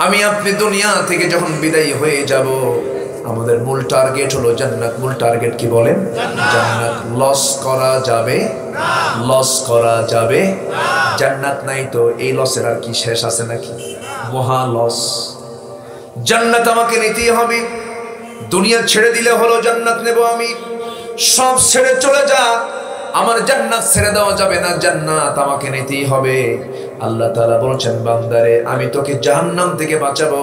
আমি আপনি দুনিয়া থেকে যখন বিদায় হয়ে যাব, আমাদের মূল টার্গেট হলো জান্নাত। মূল টার্গেট কি বলেন? জান্নাত। লস করা যাবে না, লস করা যাবে না। জান্নাত নাই তো এই লসের আর কি শেষ আছে নাকি? মহা লস। জান্নাত আমাকে নিতেই হবে। দুনিয়া ছেড়ে দিলে হলো জান্নাত নেব আমি। সব ছেড়ে চলে যা, আমার জান্নাত ছেড়ে দেওয়া যাবে না, জান্নাত আমাকে নিতেই হবে। আল্লাহ তাআলা বলছেন, বান্দারে আমি তোকে জাহান্নাম থেকে বাঁচাবো,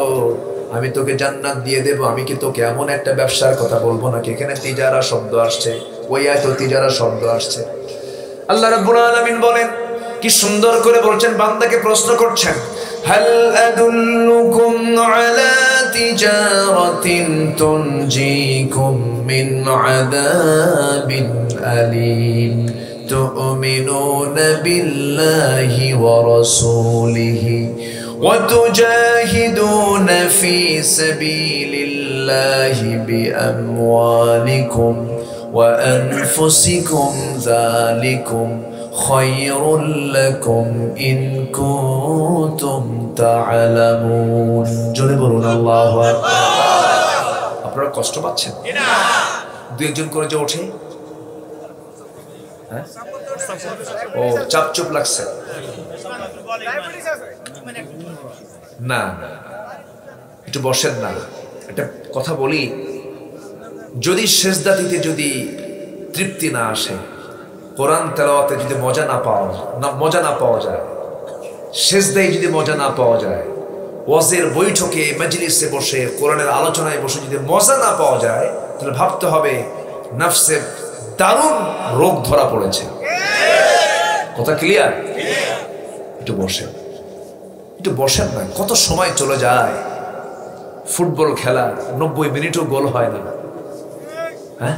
আমি তোকে জান্নাত দিয়ে দেব। আমি কি তোকে এমন একটা ব্যবসার কথা বলবো নাকি? এখানে তিজারা শব্দ আসছে, ওই আয়াতে তিজারা শব্দ আসছে। আল্লাহ রাব্বুল আলামিন বলেন, কি সুন্দর করে বলছেন, বান্দাকে প্রশ্ন করছেন, হাল আদুল্লুকুম আলা তিজারাতিন তুনজিকুম মিন আযাবিন আলীম তুমিনুনা বিল্লাহি ওয়া রাসূলিহি ওয়া তুজাহিদুনা ফি সাবিলিল্লাহি বিআমওয়ালিকুম ওয়া আনফুসিকুম যালিকুম খায়রুল লাকুম ইন কুনতুম তা'লামুন। জোরে বলুন আল্লাহু আকবার। আপনারা কষ্ট পাচ্ছেন? না। দুই একজন করে যে ওঠে, হ্যাঁ, ও চাপচুপ লাগছে না, একটু বসেন না। একটা কথা বলি, যদি সেজদা দিতে যদি তৃপ্তি না আসে, কোরআন তেলাওয়াতে যদি মজা না পাওয়া যায়, সেজদায় যদি মজা না পাওয়া যায়, ওয়াজের বৈঠকে মজলিসে বসে কোরআনের আলোচনায় বসে যদি মজা না পাওয়া যায়, তাহলে ভাবতে হবে নফসে দারুণ রোগ ধরা পড়েছে। কথা ক্লিয়ার? একটু বসেন না। কত সময় চলে যায়, ফুটবল খেলা 90 মিনিটও গোল হয় না, হ্যাঁ,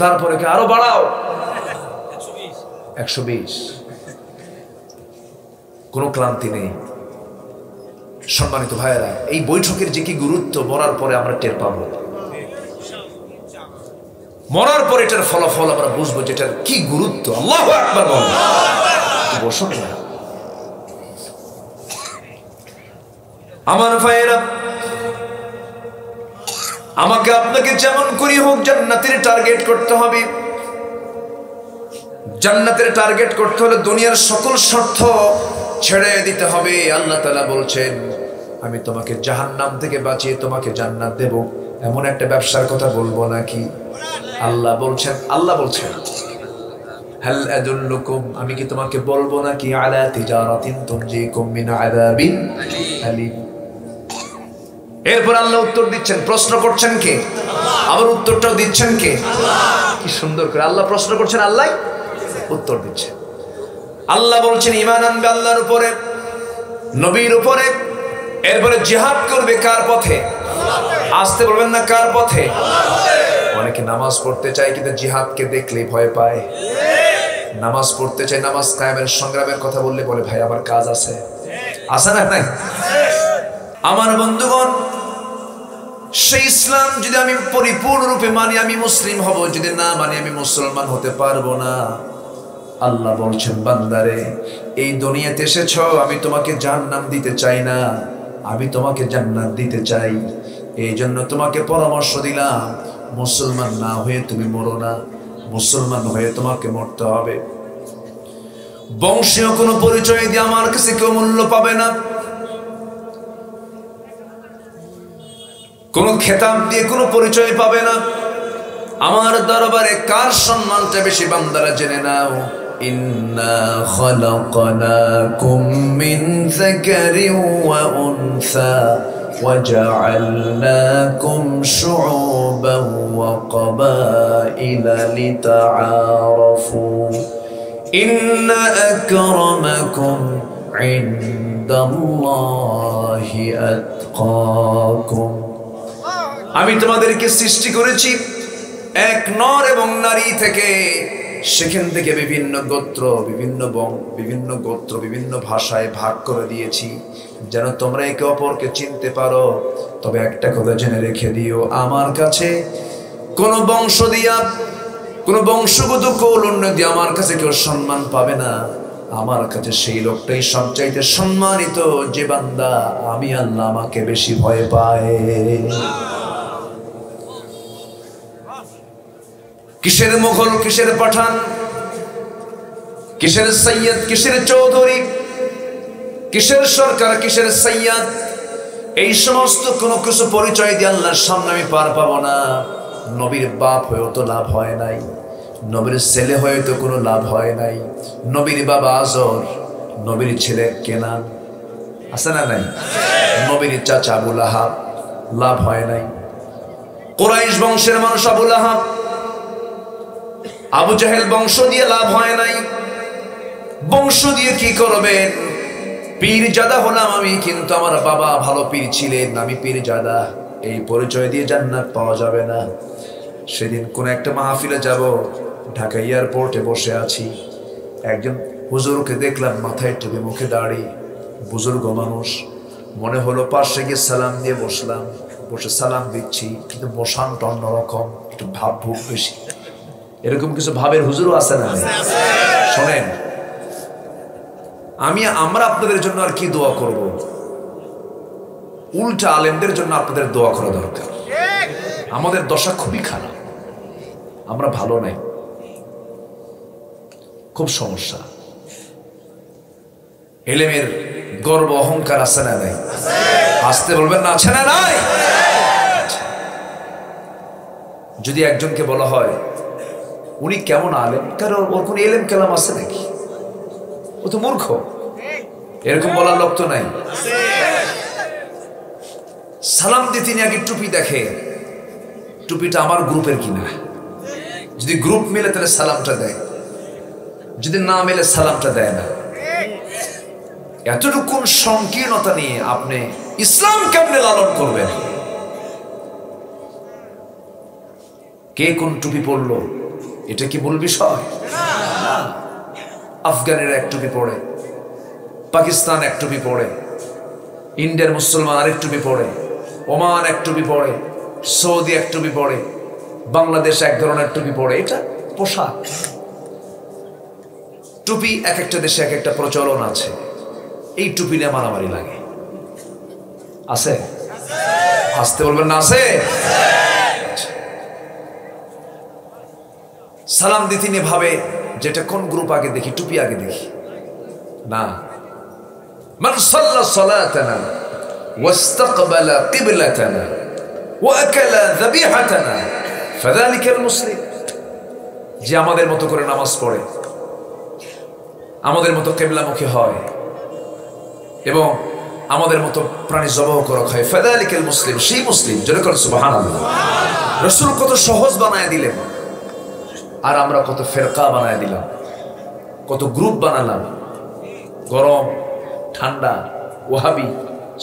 তারপরে কি আরো বাড়াও 120। কোনো ক্লান্তি নেই। সম্মানিত ভাইয়েরা, এই বৈঠকের যে কি গুরুত্ব মরার পরে আমরা টের পাবো। মরার পরে এটার ফলাফল আমরা বুঝবো যেটার কি গুরুত্ব। আল্লাহু আকবার বলেন। বসো না আমার ভাইয়েরা, আমাকে আপনাকে যেমন করি হোক জান্নাতের টার্গেট করতে হবে। জান্নাতের টার্গেট করতে হলে দুনিয়ার সকল স্বার্থ ছেড়ে দিতে হবে। আল্লাহ তাআলা বলছেন, আমি তোমাকে জাহান্নাম থেকে বাঁচিয়ে তোমাকে জান্নাত দেব, এমন একটা ব্যবসার কথা বলবো নাকি? আল্লাহ বলছেন হাল আদুল্লুকুম, আমি কি তোমাকে বলবো নাকি, আলা তিজারাতিন তুনজিকুম মিন আযাবিন আলীম। এরপর আল্লাহ উত্তর দিচ্ছেন। প্রশ্ন করছেন কে? আবার উত্তরটাও দিচ্ছেন কে? কি সুন্দর করে আল্লাহ প্রশ্ন করছেন, আল্লাহ উত্তর দিচ্ছেন। আল্লাহ বলছেন, ঈমান আনবে আল্লাহর উপরে, নবীর উপরে, এরপরে জিহাদ করবে কার পথে? আসতে বলবেন না, কার পথে? অনেকে নামাজ পড়তে চায় কিন্তু জিহাদকে দেখলেই ভয় পায়। নামাজ পড়তে চায়, নামাজ কায়েমের সংগ্রামের কথা বললে বলে ভাই আমার কাজ আছে। আছে না? নাই? আমার বন্ধুগণ, সেই ইসলাম যদি আমি পরিপূর্ণরূপে মানি আমি মুসলিম হব, যদি না মানি আমি মুসলমান হতে পারবো না। আল্লাহ বলছেন, বান্দারে এই দুনিয়াতে এসেছো, আমি তোমাকে জান্নাত দিতে চাই না, আমি তোমাকে জান্নাত দিতে চাই। এই জন্য তোমাকে পরামর্শ দিলাম, মুসলমান না হয়ে তুমি মরো না, মুসলমান হয়ে তোমাকে মরতে হবে। বংশীয় কোনো পরিচয় দিয়ে আমার কাছে কেউ মূল্য পাবে না, কোন খেতাব দিয়ে কোনো পরিচয় পাবে না। আমার দরবারে কার সম্মানটা বেশি বান্দারা জেনে নাও। ইন্না খালাকনাকুম মিন যাকারিন ওয়া উনসা ওয়া জাআলনাকুম শুউবান ওয়া ক্বাবাইলা লিতাআরাফু ইন্না আকরামাকুম ইনদাল্লাহি আতকাকুম। আমি তোমাদেরকে সৃষ্টি করেছি এক নর এবং নারী থেকে, সেখান থেকে বিভিন্ন গোত্র বিভিন্ন ভাষায় ভাগ করে দিয়েছি যেন তোমরা একে অপরকে চিনতে পারো। তবে একটা কথা জেনে রেখে দিও, আমার কাছে কোন বংশগত কৌলন্য দিয়ে আমার কাছে কেউ সম্মান পাবে না। আমার কাছে সেই লোকটাই সবচাইতে সম্মানিত যে বান্দা আমি আল্লাহ আমাকে বেশি ভয় পায়। কিসের মুঘল, কিসের পাঠান, কিসের সৈয়দ, কিসের চৌধুরী, কিসের সরকার, কিসের সৈয়দ, এই সমস্ত কোনো কিছু পরিচয় দিয়ে আল্লাহর সামনে আমি পার পাবো না। নবীর বাপ হয়েও তো লাভ হয় নাই, নবীর ছেলে হয়ে তো কোনো লাভ হয় নাই। নবীর বাবা আজর, নবীর ছেলে কেনান, আছে না নাই? নবীর চাচা আবু লাহাব, লাভ হয় নাই। কুরাইশ বংশের মানুষ আবু লাহাব, আবু জাহেল বংশ দিয়ে লাভ হয় নাই। বংশ দিয়ে কি করবেন? পীরজাদা হলাম আমি, কিন্তু আমার বাবা ভালো পীর ছিলেন, আমি পীরজাদা, এই পরিচয় দিয়ে জান্নাত পাওয়া যাবে না। সেদিন কোন একটা মাহফিলে যাব, ঢাকা এয়ারপোর্টে বসে আছি, একজন হুজুরকে দেখলাম মাথায় টুপি, মুখে দাড়ি, বুজুর্গ মানুষ। মনে হলো পাশে গিয়ে সালাম দিয়ে বসলাম, বসে সালাম দিচ্ছি, কিন্তু বসানটা অন্যরকম, একটু ভাব ভুক বেশি। এরকম কিছু ভাবের হুজুরও আছে না? শোনেন, আমরা আপনাদের জন্য আর কি দোয়া করব? উল্টা আলেমদের জন্য আপনাদের দোয়া করা দরকার। আমাদের দশা খুবই খারাপ, আমরা ভালো নাই, খুব সমস্যা। এলেমের গর্ব অহংকার আছে না নাই? আসতে বলবেন না, আছে না নাই? যদি একজনকে বলা হয় উনি কেমন আলেম, কারণ ওর কোন এলেম কেলাম আছে নাকি, ও তো মূর্খ, এরকম বলার লোক তো নাই। সালাম দিয়ে তিনি আগে টুপি দেখে, টুপিটা আমার গ্রুপের কিনা, যদি গ্রুপ মিলে তাহলে সালামটা দেয়, যদি না মিলে সালামটা দেয় না। এতটুকু সংকীর্ণতা নিয়ে আপনি ইসলাম কেমনে লালন করবেন? কে কোন টুপি পড়লো এটা কি মূল বিষয়? আফগানের এক টুপি পড়ে, পাকিস্তান এক টুপি পড়ে, ইন্ডিয়ার মুসলমান আরেক টুপি পড়ে, ওমান এক টুপি পড়ে, সৌদি এক টুপি পড়ে, বাংলাদেশ এক ধরনের টুপি পড়ে। এটা পোশাক। টুপি এক একটা দেশে এক একটা প্রচলন আছে, এই টুপি নিয়ে মারামারি লাগে। আছে? আসতে বলবেন না? আছে? সালাম দিতে নিয়ে ভাবে যেটা কোন গ্রুপ আগে দেখি, টুপি আগে দেখি না। মান সাল্লা সালাতানা ওয়াস্তাকবালা কিবলাতানা ওয়া আকালা যাবিহাতানা ফাযালিকাল মুসলিম। যে আমাদের মতো করে নামাজ পড়ে, আমাদের মতো কিবলামুখী হয় এবং আমাদের মতো প্রাণী জবাহ করা হয়, ফাযালিকাল মুসলিম, সেই মুসলিম। জোরে করে সুবহানাল্লাহ। রাসূল কত সহজ বানায় দিলেন, আর আমরা কত ফেরকা বানায় দিলাম, কত গ্রুপ বানালাম। গরম, ঠান্ডা, ওয়াহাবি,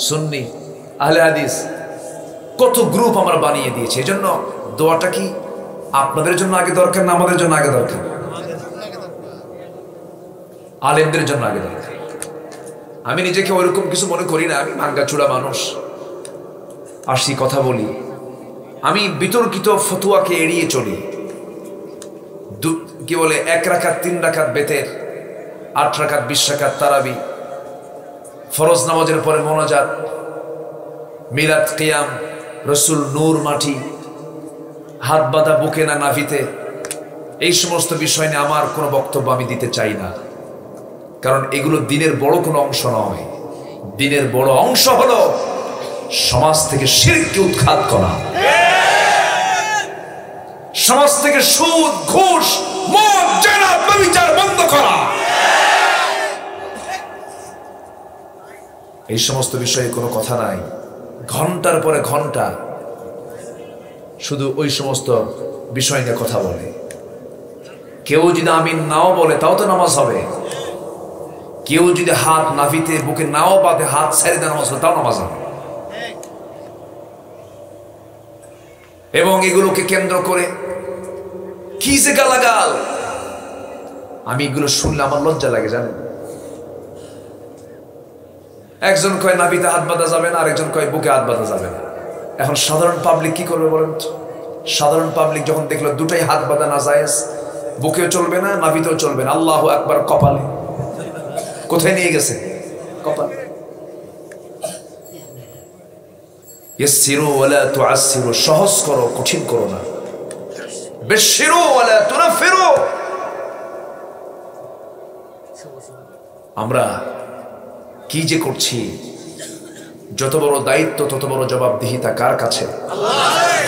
সুন্নি, আহলে হাদিস, কত গ্রুপ আমরা বানিয়ে দিয়েছি। এই জন্য দোয়াটা কি আপনাদের জন্য আগে দরকার না আমাদের জন্য আগে দরকার? আলেমদের জন্য আগে দরকার। আমি নিজেকে ওইরকম কিছু মনে করি না, আমি ভাঙ্গাচুরা মানুষ, আসি কথা বলি, আমি বিতর্কিত ফতুয়াকে এড়িয়ে চলি। কি বলে 1 রাকাত 3 রাকাত বেতের, 8 রাকাত 20 রাকাত তারাবি, ফরজ নামাজের পরে মোনাজাত, মিলাদ, কিয়াম, রসুল নূর মাটি, হাত বাঁধা বুকে না নাভিতে, এই সমস্ত বিষয় নিয়ে আমার কোনো বক্তব্য আমি দিতে চাই না, কারণ এগুলো দিনের বড় কোনো অংশ নয়। দিনের বড় অংশ হলো সমাজ থেকে শিরককে উৎখাত করা, সমাজ থেকে সুদ, ঘুষ, মদ, জেনা, ব্যভিচার বন্ধ করা। এই সমস্ত বিষয়ে কোনো কথা নাই। ঘন্টার পরে ঘন্টা শুধু ওই সমস্ত বিষয় নিয়ে কথা বলে। কেউ যদি আমিন নাও বলে তাও তো নামাজ হবে। কেউ যদি হাত নাভিতে বুকে নাও বাঁধে, হাত ছেড়ে দেয় নামাজ হবে, তাও নামাজ হবে। এবং এগুলোকে কেন্দ্র করে কি যে গালাগাল, আমি এগুলো শুনলে আমার লজ্জা লাগে জানেন। একজন কয় নাভিতে হাত বাঁধা যাবে না, আরেকজন কয় বুকে হাত বাঁধা যাবে না। এখন সাধারণ পাবলিক কি করবে বলেন তো? সাধারণ পাবলিক যখন দেখলো দুটাই হাত বাঁধা না জায়েজ, বুকেও চলবে না, নাভিতেও চলবে না, আল্লাহু আকবার কপালে, কোথায় নিয়ে গেছে? কপাল। ইয়াসসিরু ওয়ালা তুআসসিরু, সহজ করো কঠিন করো না। বাশশিরু ওয়ালা তুনাফিরু। আমরা কি যে করছি, যত বড় দায়িত্ব তত বড় জবাবদিহিতা কার কাছে?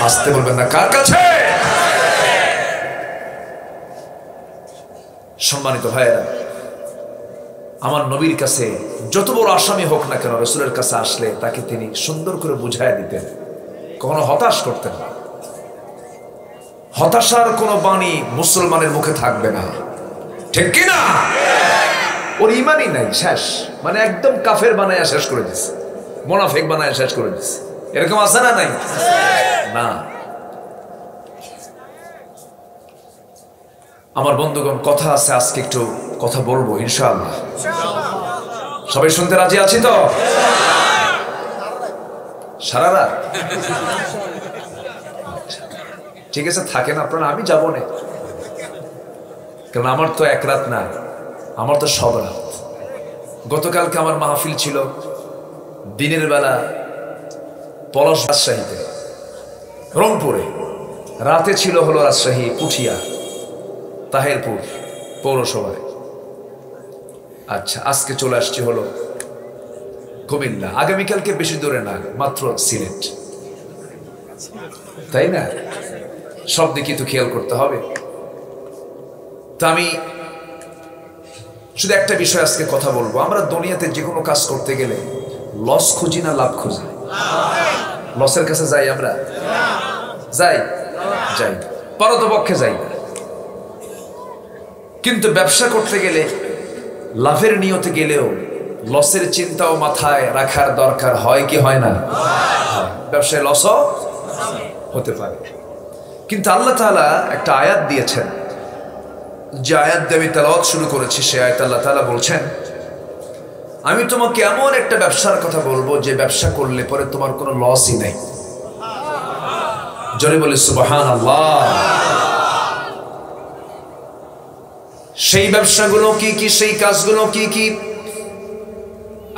আসতে বলবেন না, কার কাছে? সম্মানিত ভাইয়েরা, আমার নবীর কাছে যত বড় আসামি হোক না কেন, রাসূলের কাছে আসলে তাকে তিনি সুন্দর করে বুঝায় দিতেন, কখনো হতাশ করতেন না। হতাশার কোনো বাণী মুসলমানের মুখে থাকবে না, ঠিক কি না? ওর ইমানই নাই, শেষ। মানে একদম কাফের বানায় শেষ করে দিচ্ছে, মুনাফিক বানায় শেষ করে দিচ্ছে। এরকম আছে না? নাই না। আমার বন্ধুগণ, কথা আছে, আজকে একটু কথা বলবো ইনশাআল্লাহ। সবাই শুনতে রাজি আছি তো? সারা রাত? ঠিক আছে, থাকেন আপনারা, আমি যাবো না, কারণ আমার তো এক রাত না, আমার তো সব রাত। গতকালকে আমার মাহফিল ছিল দিনের বেলা পলাশ, রাজশাহীতে, রংপুরে। রাতে ছিল হলো রাজশাহী পুঠিয়া, তাহেরপুর পৌরসভায়। আচ্ছা, আজকে চলে আসছি হলো কুমিল্লা। আগামীকালকে বেশি দূরে না, মাত্র সিলেট, তাই না? সব দিকে তো খেয়াল করতে হবে। তা আমি শুধু একটা বিষয় আজকে কথা বলবো। আমরা দুনিয়াতে যে কোনো কাজ করতে গেলে লস খুঁজি না লাভ খুঁজি? লসের কাছে যাই আমরা? যাই পারতপক্ষে যাই না। কিন্তু ব্যবসা করতে গেলে লাভের নিয়তে গেলেও লসের চিন্তাও মাথায় রাখার দরকার হয় কি হয় না? ব্যবসায় লসও হতে পারে। কিন্তু আল্লাহ তাআলা একটা আয়াত দিয়েছেন, যে আয়াত দিয়ে আমি তেলাওয়াত শুরু করেছি, সে আয়াত আল্লাহ তাআলা বলছেন, আমি তোমাকে এমন একটা ব্যবসার কথা বলবো যে ব্যবসা করলে পরে তোমার কোনো লসই নাই। জোরে বলে সুবহানাল্লাহ। সেই ব্যবসাগুলো কি কি, সেই কাজগুলো কি কি?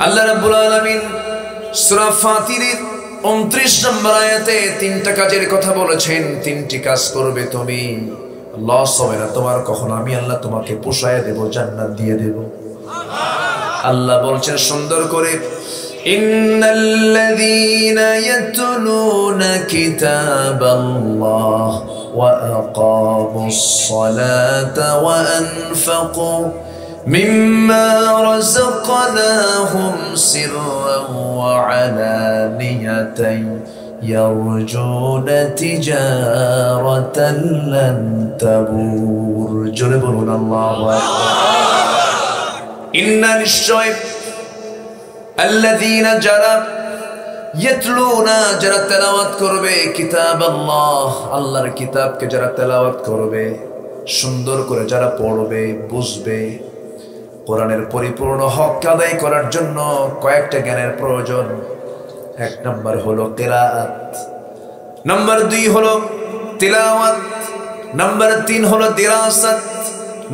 আল্লাহ রাব্বুল আলামিন সূরা ফাতিরের 29 নম্বর আয়াতে তিনটা কাজের কথা বলেছেন। তিনটি কাজ করবে তুমি, লস হবে না তোমার কখনো। আমি আল্লাহ তোমাকে পোষায় দেব, জান্নাত দিয়ে দেব। আল্লাহ বলছেন সুন্দর করে, ইন্নাল্লাযীনা ইয়াতলুনা কিতাবাল্লাহ ওয়া আকামুস সালাতা ওয়া আনফাকু মিম্মা রাযাকনাহুম সিররান ওয়া আলানিয়াতান ইয়ারজুনা তিজারাতান লান তাবুর। জোরে বলুন আল্লাহু আকবার। ইন্না নিশ্চয় আল্লাযীনা যারা ইয়াতলুনা, যারা তেলাওয়াত করবে, কিতাব আল্লাহ, আল্লাহর কিতাবকে যারা তেলাওয়াত করবে, সুন্দর করে যারা পড়বে, বুঝবে। কোরআনের পরিপূর্ণ হক আদায় করার জন্য কয়েকটা জ্ঞানের প্রয়োজন। এক নাম্বার হলো কিরাআত, নাম্বার 2 হলো তিলাওয়াত, নাম্বার 3 হলো দিরাসাত,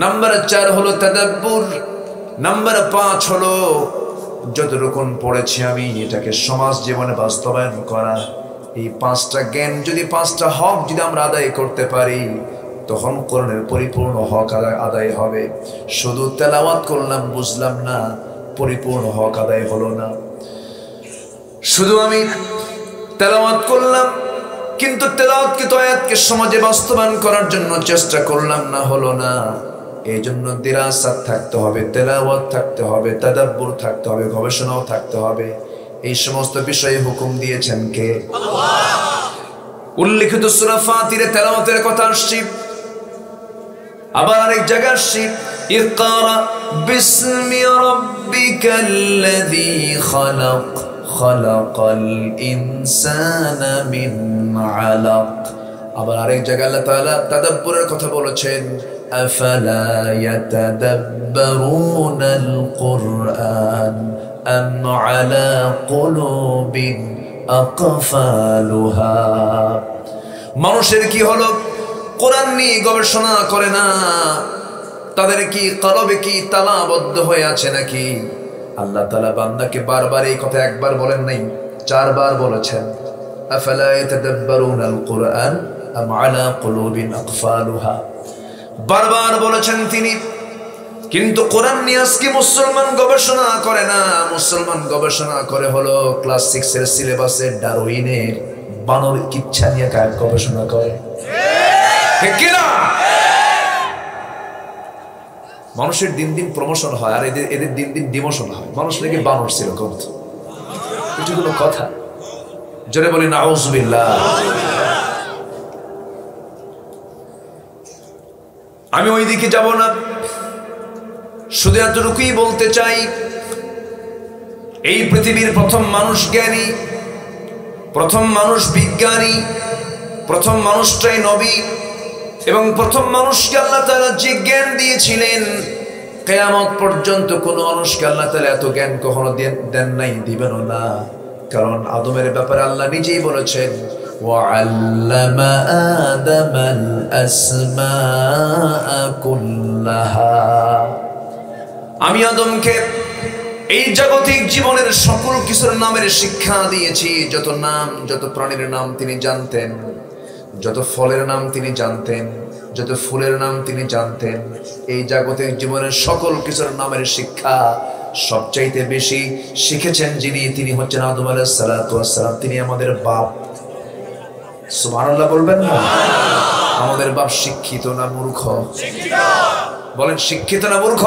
নাম্বার 4 হলো তাদাব্বুর, নাম্বার 5 হলো যতটুকু পড়েছি আমি এটাকে সমাজ জীবনে বাস্তবায়ন করা। এই 5টা জ্ঞান যদি, 5টা হক যদি আমরা আদায় করতে পারি, তখন কোরআনের পরিপূর্ণ হক আদায় হবে। শুধু তেলাওয়াত করলাম, বুঝলাম না, পরিপূর্ণ হক আদায় হলো না। শুধু আমি তেলাওয়াত করলাম, কিন্তু তেলাওয়াতকে তো আয়াতকে সমাজে বাস্তবায়ন করার জন্য চেষ্টা করলাম না, হলো না। এই জন্য দিরাসাত থাকতে হবে, তেলাওয়াত থাকতে হবে, তাদাব্বুর থাকতে হবে, গবেষণাও থাকতে হবে। এই সমস্ত বিষয়ে হুকুম দিয়েছেন কে? আল্লাহ। উল্লেখিত সূরা ফাতিরে তেলাওয়াতের কথা আসছে, আবার আরেক জায়গায় আসছে, ইকরা বিসমি রাব্বিকাল্লাযী খালাক খালাকাল ইনসানা মিন আলাক। আবার আরেক জায়গায় আল্লাহ তাআলা তাদাব্বুরের কথা বলেছেন, আফালা ইয়াতাদাব্বারুনাল কুরআন আম আলা কুলুবিন আকফালুহা। মানুষের কি হলো, কোরআন নিয়ে গবেষণা করে না, তাদের কি কলবে কি তালাবদ্ধ হয়ে আছে নাকি? আল্লাহ তাআলা বান্দাকে বারবার এই কথা একবার বলেন নাই, 4 বার বলেছেন। আফালা ইয়াতাদাব্বারুনাল কুরআন আম আলা কুলুবিন আকফালুহা, বারবার বলেছেন তিনি। কিন্তু কোরআন নিয়ে আজকে মুসলমান গবেষণা করে না। মুসলমান গবেষণা করে হলো ক্লাস 6 এর সিলেবাসে ডারউইনের বানর কিচ্ছা নিয়ে গবেষণা করে। ঠিক কি না? মানুষের দিন দিন প্রমোশন হয় আর এদের দিন দিন ডিমোশন হয়। মানুষ নাকি বানর ছিল কত, এটা হলো কথা। জোরে বলি নাউজুবিল্লাহ। আমি ওই দিকে যাব না, শুধু এতটুকুই বলতে চাই, এই পৃথিবীর প্রথম মানুষ জ্ঞানী, প্রথম মানুষ বিজ্ঞানী, প্রথম মানুষটাই নবী, এবং প্রথম মানুষকে আল্লাহ তাআলা যে জ্ঞান দিয়েছিলেন, কিয়ামত পর্যন্ত কোনো মানুষকে আল্লাহ তাআলা এত জ্ঞান কখনো দেন নাই, দিবেনও না। কারণ আদমের ব্যাপারে আল্লাহ নিজেই বলেছেন, وَعَلَّمَ آدَمَ الْأَسْمَاءَ كُلَّهَا, আমি আদমকে এই জাগতিক জীবনের সকল কিছুর নামের শিক্ষা দিয়েছি। যত নাম, যত প্রাণীর নাম তিনি জানতেন, যত ফলের নাম তিনি জানতেন, যত ফুলের নাম তিনি জানতেন। এই জাগতিক জীবনের সকল কিছুর নামের শিক্ষা সবচাইতে বেশি শিখেছেন যিনি, তিনি হচ্ছেন আদম আলাইহিস সালাতু ওয়াস সালাম। তিনি আমাদের বাপ। সুবহানাল্লাহ বলবেন না? আমাদের বাপ শিক্ষিত না মূর্খ? বলেন শিক্ষিত না মূর্খ?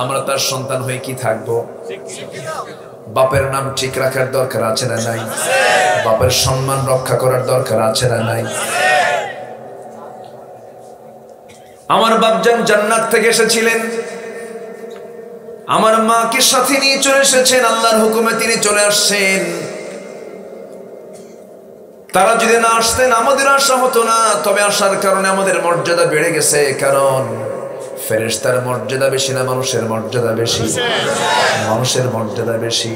আমরা তার সন্তান হয়ে কি থাকবো? বাপের নাম ঠিক রাখার দরকার আছে না নাই? বাপের সম্মান রক্ষা করার দরকার আছে না নাই? আমার বাপজান জান্নাত থেকে এসেছিলেন, আমার মাকে সাথে নিয়ে চলে এসেছেন, আল্লাহর হুকুমে তিনি চলে আসছেন। তারা যদি না আসতেন আমাদের আশা হতো না, তবে আসার কারণে আমাদের মর্যাদা বেড়ে গেছে। কারণ ফেরেশতার মর্যাদা বেশি না মানুষের মর্যাদা বেশি? মানুষের মর্যাদা বেশি।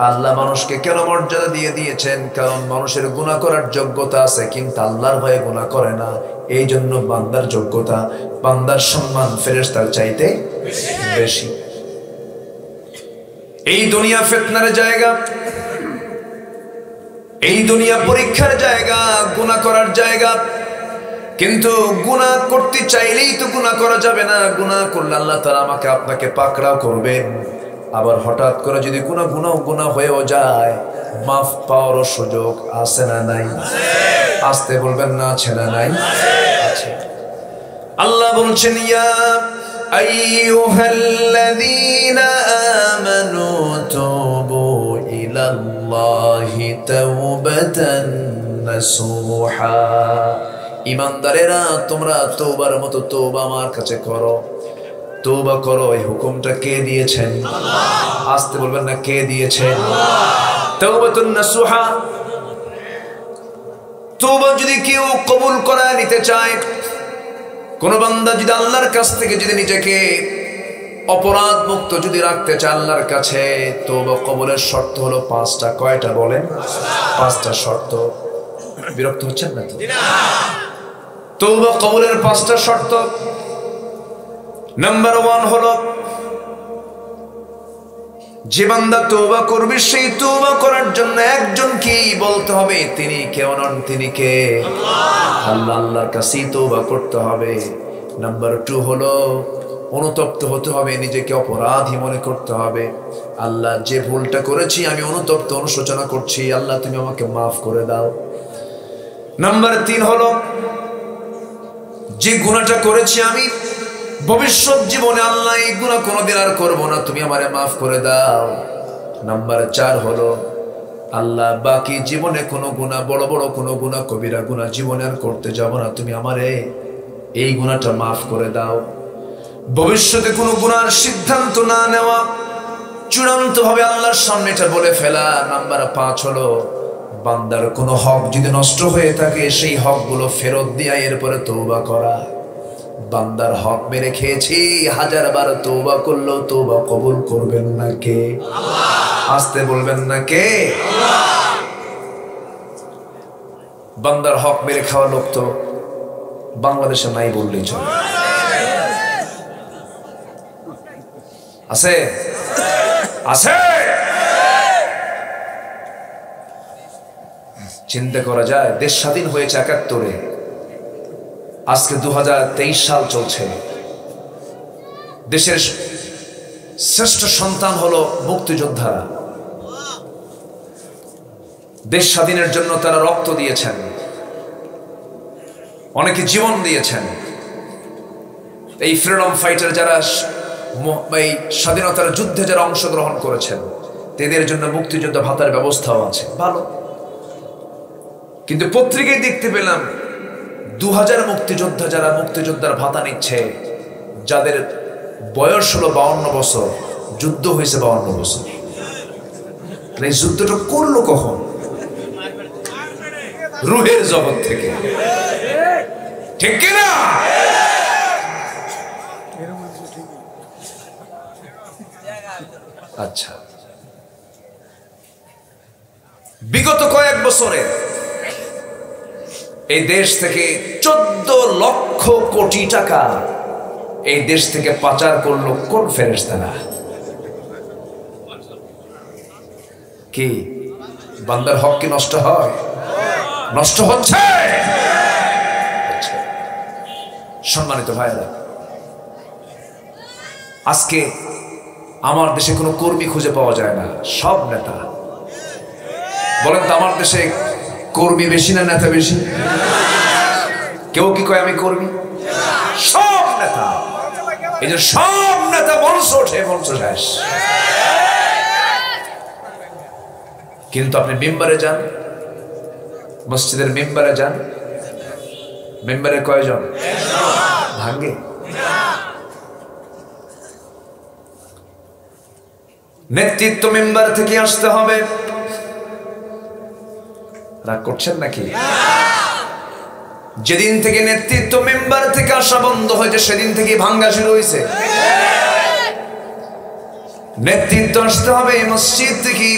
আল্লাহ মানুষকে কেন মর্যাদা দিয়ে দিয়েছেন? কারণ মানুষের গুনাহ করার যোগ্যতা আছে, কিন্তু আল্লাহর ভয়ে গুনাহ করে না। এই জন্য বান্দার যোগ্যতা, বান্দার সম্মান ফেরেশতার চাইতে বেশি। এই দুনিয়া ফিতনার জায়গা, এই দুনিয়া পরীক্ষার জায়গা, গুনাহ করার জায়গা। কিন্তু গুনাহ করতে চাইলেই তো গুনাহ করা যাবে না। গুনাহ করলে আল্লাহ তাআলা আমাকে আপনাকে পাকড়াও করবেন। আবার হঠাৎ করে যদি কোনো গুনাহ হয়েও যায়, মাফ পাওয়ার সুযোগ আছে না নাই? আসতে বলবেন না, আছে না নাই? আছে। আল্লাহ বলছেন, ইয়া আইয়ুহাল্লাযীনা আমানু তুবু ইলাল্লাহি তাওবাতান নাসুহা, ঈমানদারেরা তোমরা তওবার মতো তওবা আমার কাছে করো। তওবা করো, এই হুকুমটা কে দিয়েছেন? আল্লাহ। আসতে বলবেন না, কে দিয়েছেন? তাওবাতুন নাসুহা। তওবা যদি কেউ কবুল করে নিতে চায়, কোন বান্দা যদি আল্লাহর কাছ থেকে যদি নিজেকে অপরাধ মুক্ত যদি রাখতে চায় আল্লাহর কাছে, তওবা কবুলের শর্ত হলো 5টা। কয়টা বলেন? 5টা শর্ত। বিরক্ত হচ্ছেন না তো? তওবা কবুলের 5টা শর্ত। নাম্বার 1 হলো, যে বান্দা তওবা করবে সেই তওবা করার জন্য একজনকেই বলতে হবে। তিনি কেউ নন, তিনি কে? আল্লাহ। আল্লাহর কাছেই তওবা করতে হবে। নাম্বার 2 হলো, অনুতপ্ত হতে হবে, নিজেকে অপরাধী মনে করতে হবে। আল্লাহ, যে ভুলটা করেছি আমি অনুতপ্ত, অনুশোচনা করছি, আল্লাহ তুমি আমাকে মাফ করে দাও। নাম্বার 3 হলো, যে গুনাহটা করেছি আমি ভবিষ্যৎ জীবনে আল্লাহ এই গুনাহ কোনোদিন আর করবো না, তুমি আমারে মাফ করে দাও। নাম্বার 4 হলো, আল্লাহ বাকি জীবনে কোনো গুনাহ, বড় বড় কোনো গুনাহ, কবিরা গুনাহ জীবনে আর করতে যাব না, তুমি আমারে এই গুনাহটা মাফ করে দাও। ভবিষ্যতে কোনো গুনার সিদ্ধান্ত না নেওয়া, চূড়ান্ত ভাবে আল্লাহর সামনে এটা বলে ফেলা। নাম্বার 5 হলো, বান্দার কোনো হক যদি নষ্ট হয়ে থাকে সেই হকগুলো ফেরত দিয়ে এরপরে তওবা করা। বান্দার হক মেরে খেয়েছি, 1000 বার তওবা করলেও তওবা কবুল করবেন না কে? আল্লাহ। আসতে বলবেন না, কে? আল্লাহ। বান্দার হক মেরে খাওয়া লোক তো বাংলাদেশে নাই বললেই চলে। আছে আছে। চিন্তা করা যায়, দেশ স্বাধীন হয়েছে ৭১-এ, আজকে ২০২৩ সাল চলছে। দেশের শ্রেষ্ঠ সন্তান হলো মুক্তিযোদ্ধারা। দেশ স্বাধীনের জন্য তারা রক্ত দিয়েছেন, অনেকে জীবন দিয়েছেন। এই ফ্রিডম ফাইটার যারা এই স্বাধীনতার যুদ্ধে যারা অংশগ্রহণ করেছেন, তাদের জন্য মুক্তিযোদ্ধা ভাতার ব্যবস্থাও আছে, ভালো। কিন্তু পত্রিকায় দেখতে পেলাম ২০০০ মুক্তিযোদ্ধা যারা মুক্তিযোদ্ধার ভাতা নিচ্ছে, যাদের বয়স হলো ৫২ বছর, যুদ্ধ হয়েছে ৫২ বছর। এই যুদ্ধটা করলো কখন? রুহের জগৎ থেকে, ঠিক কিনা? আচ্ছা, বিগত কয়েক বছরে এই দেশ থেকে ১৪ লক্ষ কোটি টাকা এই দেশ থেকে পাচার করলো কোন ফেরেশতারা? কি বান্দার হক কি নষ্ট হয়? নষ্ট হচ্ছে। সম্মানিত ভাইরা, আজকে আমার দেশে কোনো কর্মী খুঁজে পাওয়া যায় না, সব নেতা। বলেন তো, আমার দেশে কর্মী বেশি না নেতা বেশি? কেউ কি কয় আমি কর্মী? সব নেতা। এই যে সব নেতা মঞ্চ ওঠে, মঞ্চ শেষ। কিন্তু আপনি মেম্বারে যান, মসজিদের মেম্বারে যান, মেম্বারে কয়জন ভাঙ্গে? নেতৃত্ব মেম্বার থেকে আসতে হবে। রাগ করছেন নাকি? যেদিন থেকে নেতৃত্ব মেম্বার থেকে আসা বন্ধ হয়েছে, সেদিন থেকে ভাঙ্গা শুরু হয়েছে। নেতৃত্ব আসতে হবে মসজিদ থেকে,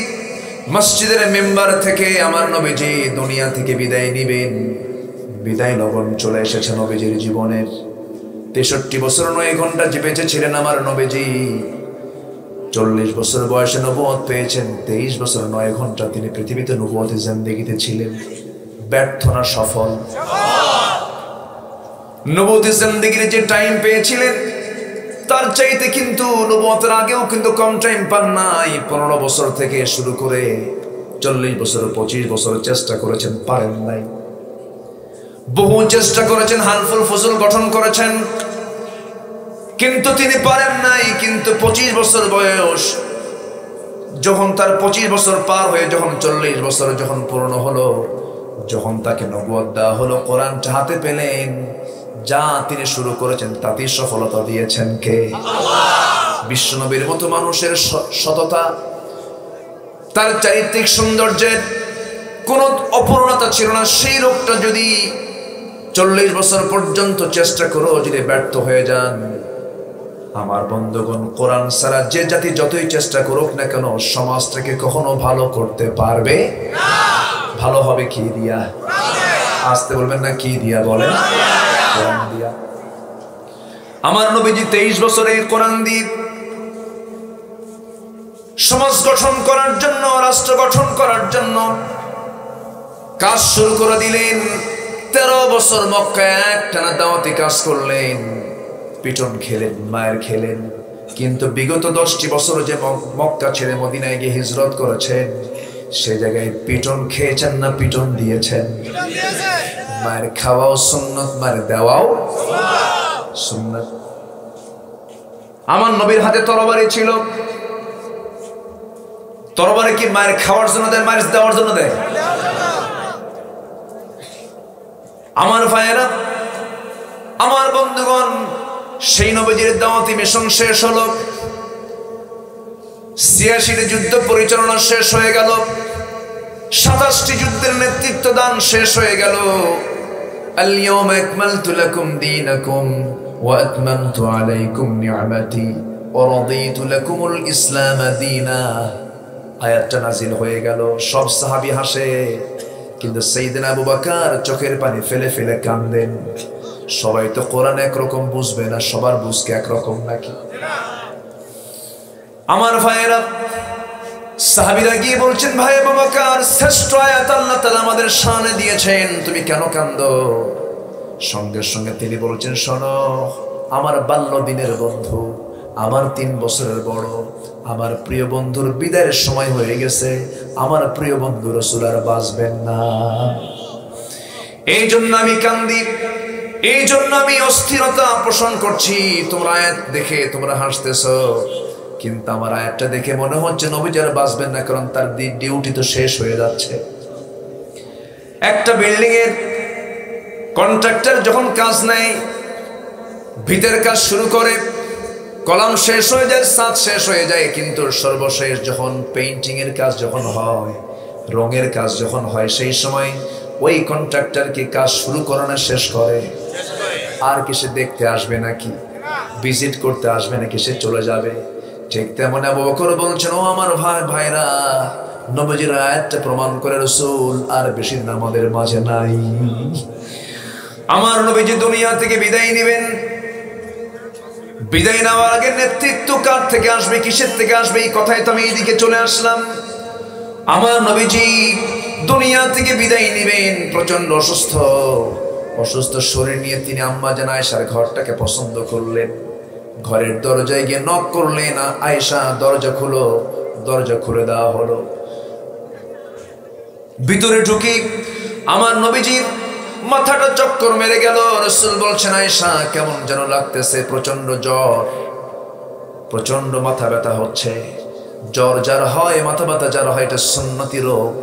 মসজিদের মেম্বার থেকে। আমার নবীজি দুনিয়া থেকে বিদায় নিবেন, বিদায় লগন চলে এসেছে নবীজির জীবনের। ৬৩ বছর ৯ ঘন্টা যে বেঁচে ছিলেন আমার নবীজি, ৪০ বছর বয়সে নবুয়ত পেয়েছেন। ২৩ বছর ৯ ঘন্টা তিনি পৃথিবীতে নবুয়তের জিন্দেগিতে ছিলেন। ব্যর্থ না সফল? নবুয়তের জিন্দেগির যে টাইম পেয়েছিলেন, তার চাইতে কিন্তু নবুয়তের আগেও কিন্তু কম টাইম পান নাই। ১৫ বছর থেকে শুরু করে ৪০ বছর ২৫ বছর চেষ্টা করেছেন, পারেন নাই। বহু চেষ্টা করেছেন, হালফুল ফজল গঠন করেছেন, কিন্তু তিনি পারেন নাই। কিন্তু ২৫ বছর বয়স যখন, তার ২৫ বছর পার হয়ে যখন ৪০ বছর যখন পূর্ণ হলো, যখন তাকে নবুয়ত দেওয়া হলো, কোরআনটা হাতে পেলেন, যা তিনি শুরু করেছেন তাতেই সফলতা দিয়েছেন কে? বিশ্বনবীর মতো মানুষের সততা, তার চারিত্রিক সৌন্দর্যের কোনো অপূর্ণতা ছিল না। সেই লোকটা যদি ৪০ বছর পর্যন্ত চেষ্টা করো, যদি ব্যর্থ হয়ে যান, আমার বন্ধুগণ, কোরআন ছাড়া যে জাতি যতই চেষ্টা করুক না কেন, সমাজটাকে কখনো ভালো করতে পারবে না। ভালো হবে কি দিয়া? আসতে বলবেন না, কি দিয়া বলেন? কোরআন দিয়া। আমার নবীজি ২৩ বছরে কোরআন দিয়ে সমাজ গঠন করার জন্য, রাষ্ট্র গঠন করার জন্য কাজ শুরু করে দিলেন। ১৩ বছর মক্কায় একটানা দাওয়াতি কাজ করলেন, পিটন খেলেন, মায়ের খেলেন। কিন্তু বিগত ১০টি বছর যে মক্কা ছেড়ে মদিনায় গিয়ে হিজরত করেছেন, সে জায়গায় পিটন খেয়েছেন না পিটন দিয়েছেন? মায়ের খাওয়াও সুন্নত, মায়ের দেওয়াও সুন্নত। আমার নবীর হাতে তরবারি ছিল। তরবারি কি মায়ের খাওয়ার জন্য দেয়, মায়ের দেওয়ার জন্য দেয়? আমার ভাইয়েরা, আমার বন্ধুগণ, সেই নবীজির দাওয়াতি মিশন শেষ হলো। ৮৬ যুদ্ধ পরিচালনা শেষ হয়ে গেল। ২৭টি যুদ্ধের নেতৃত্ব দান শেষ হয়ে গেল। আল-ইয়াওমা আকমালতু লাকুম দীনাকুম ওয়া আতমামতু আলাইকুম নি'মাতি ওয়া রাদিতু লাকুমুল ইসলাম দীনা। আয়াতটা নাযিল হয়ে গেল। সব সাহাবী হাসে, কিন্তু সাইয়েদনা আবু বকর চোখের পানি ফেলে ফেলে কাঁদেন। সবাই তো কোরআন একরকম বুঝবে না, সবার বুঝকে একরকম নাকি? আমার ভাইয়েরা, সাহাবীরা গিয়ে বলছেন, ভাই আবু বকর, শ্রেষ্ঠ আয়াত আল্লাহ তাআলা আমাদের শানে দিয়েছেন, তুমি কেন কাঁদো? সঙ্গে সঙ্গে তিনি বলছেন, শোনো, আমার বাল্য দিনের বন্ধু, আমার 3 বছরের বড়, আমার প্রিয় বন্ধুর বিদায়ের সময় হয়ে গেছে, আমার প্রিয় বন্ধু রাসূল আর বাঁচবেন না। এই জন্য আমি কান্দি, এই জন্য আমি অস্থিরতা পোষণ করছি। তোমরা আয়াত দেখে তোমরা হাসতেছো, কিন্তু আমার আয়াতটা দেখে মনে হচ্ছে নবীজি আর বাঁচবেন না, কারণ তার ডিউটি তো শেষ হয়ে যাচ্ছে। একটা বিল্ডিং এর কন্ট্রাক্টর যখন কাজ নেয়, ভিতের কাজ শুরু করে, কলাম শেষ হয়ে যায়, ছাদ শেষ হয়ে যায়, কিন্তু সর্বশেষ যখন পেইন্টিং এর কাজ যখন হয়, রঙের কাজ যখন হয়, সেই সময় ওই কন্ট্রাক্টরকে কাজ শুরু করে না শেষ করে? আর কি সে দেখতে আসবে নাকি, ভিজিট করতে আসবে নাকি, সে চলে যাবে? ঠিক তেমন আবু বকর বলছেন, ও আমার ভাইরা, নবীজির আয়াতটা প্রমাণ করে রাসূল আর বেশি দিন আমাদের মাঝে নাই। আমার নবীজি দুনিয়া থেকে বিদায় নেবেন। বিদায় নেওয়ার আগে নেতৃত্ব কার থেকে আসবে, কিসের থেকে আসবে, এই কথাই তো আমি এইদিকে চলে আসলাম। আমার নবীজি দুনিয়া থেকে বিদায় নেবেন, প্রচন্ড অসুস্থ শরীর নিয়ে তিনি আম্মা জান আয়েশার ঘরটাকে পছন্দ করলেন। ঘরের দরজায় গিয়ে নক করলেন, আয়েশা দরজা খুলো। দরজা খুলে দেওয়া হলো। ভিতরে ঢুকি আমার নবীজির মাথাটা চক্কর মেরে গেল। রাসূল বলছেন, আয়েশা কেমন যেন লাগতেছে, প্রচন্ড জ্বর, প্রচন্ড মাথা ব্যথা হচ্ছে। জ্বর যার হয়, মাথা ব্যথা যার হয়, এটা সুন্নতি রোগ।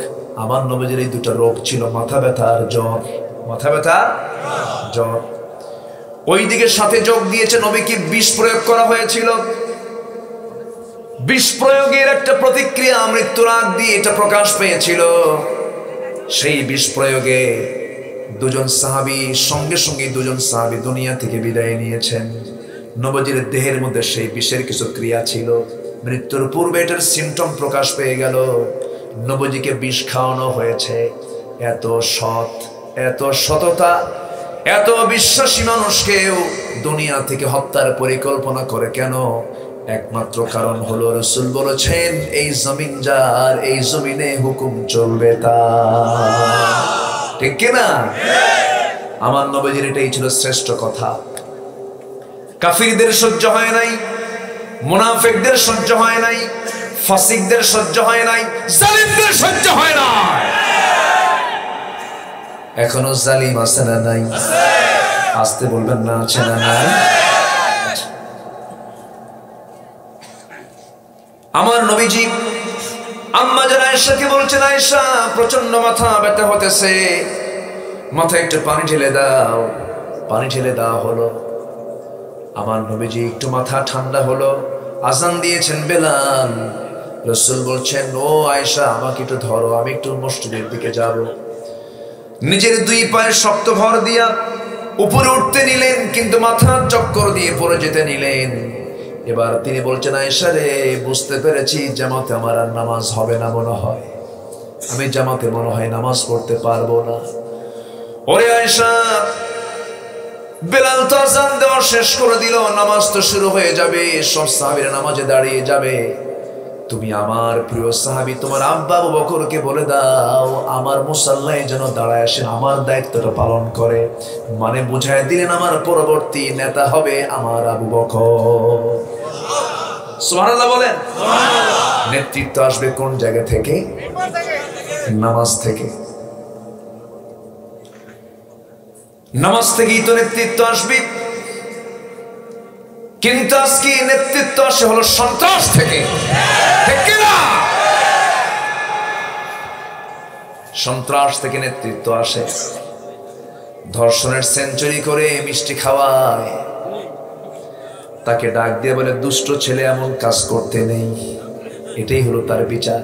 আমার নবীজির এই দুটো রোগ ছিল, মাথা ব্যথা আর জ্বর। মাথা ব্যথা, জ্বর। ওইদিকে সাথে যোগ দিয়েছে নবীকে বিষ প্রয়োগ করা হয়েছিল। বিষ প্রয়োগের একটা প্রতিক্রিয়া মৃত্যুর আগ দিয়ে এটা প্রকাশ পেয়েছিল। সেই বিষ প্রয়োগে দুজন সাহাবী, সঙ্গে সঙ্গে দুজন সাহাবী দুনিয়া থেকে বিদায় নিয়েছেন। নবীজির দেহের মধ্যে সেই বিষের কিছু ক্রিয়া ছিল। মৃত্যুর পূর্বে এটার সিমটম প্রকাশ পেয়ে গেল। নবীজিকে বিষ খাওয়ানো হয়েছে। এত সৎ, এত সততা, এত বিশ্বাসী মানুষকেও দুনিয়া থেকে হত্যার পরিকল্পনা করে কেন? একমাত্র কারণ হলো রাসূল বলেছেন, এই জমিন যার, এই জমিনে হুকুম চলবে তার। ঠিক কিনা? আমার নবীজির এটাই ছিল শ্রেষ্ঠ কথা। কাফিরদের সহ্য হয় নাই, মুনাফিকদের সহ্য হয় নাই, ফাসিকদের সহ্য হয় নাই, জালিমদের সহ্য হয় না। এখনো জালিম আছে না নাই? আসতে বলবেন না, আছে না নাই? আমার নবীজি আম্মা জান আয়েশাকে বলছেন, আয়েশা প্রচন্ড মাথা ব্যথা হতেছে, মাথায় একটু পানি ঢেলে দাও। পানি ঢেলে দেওয়া হলো। আমার নবীজি একটু মাথা ঠান্ডা হলো। আজান দিয়েছেন বেলাল। রাসূল বলছেন, ও আয়েশা আমাকে একটু ধরো, আমি একটু মসজিদের দিকে যাব। নিজের 2 পায়ে শক্ত ভর দিয়া উপরে উঠতে নিলেন, কিন্তু মাথার চক্কর দিয়ে পড়ে যেতে নিলেন। এবার তিনি বলছেন, আয়েশা রে, বুঝতে পেরেছি জামাতে আমার আর নামাজ হবে না মনে হয়, আমি জামাতে মনে হয় নামাজ পড়তে পারবো না। ওরে আয়েশা, বেলাল তো আজান দেওয়া শেষ করে দিল, নামাজ তো শুরু হয়ে যাবে, সব সাহাবীরা নামাজে দাঁড়িয়ে যাবে। তুমি আমার প্রিয় সাহাবী, তোমার আব্বা আবু বকরকে বলে দাও আমার মুসাল্লায় যেন দাঁড়ায় আসেন, আমার দায়িত্বটা পালন করে। মানে বুঝায় দিলেন আমার পরবর্তী নেতা হবে আমার আবু বকর। সুবহানাল্লাহ বলেন। নেতৃত্ব আসবে কোন জায়গা থেকে? নামাজ থেকে। নামাজ থেকেই তো নেতৃত্ব আসবে। কিন্তু আজকে নেতৃত্ব আসে হলো সন্ত্রাস থেকে। ঠিক কিনা? সন্ত্রাস থেকে নেতৃত্ব আসে। ধর্ষণের সেঞ্চুরি করে মিষ্টি খাওয়ায়, তাকে ডাক দিয়ে বলে দুষ্ট ছেলে, এমন কাজ করতে নেই। এটাই হলো তার বিচার।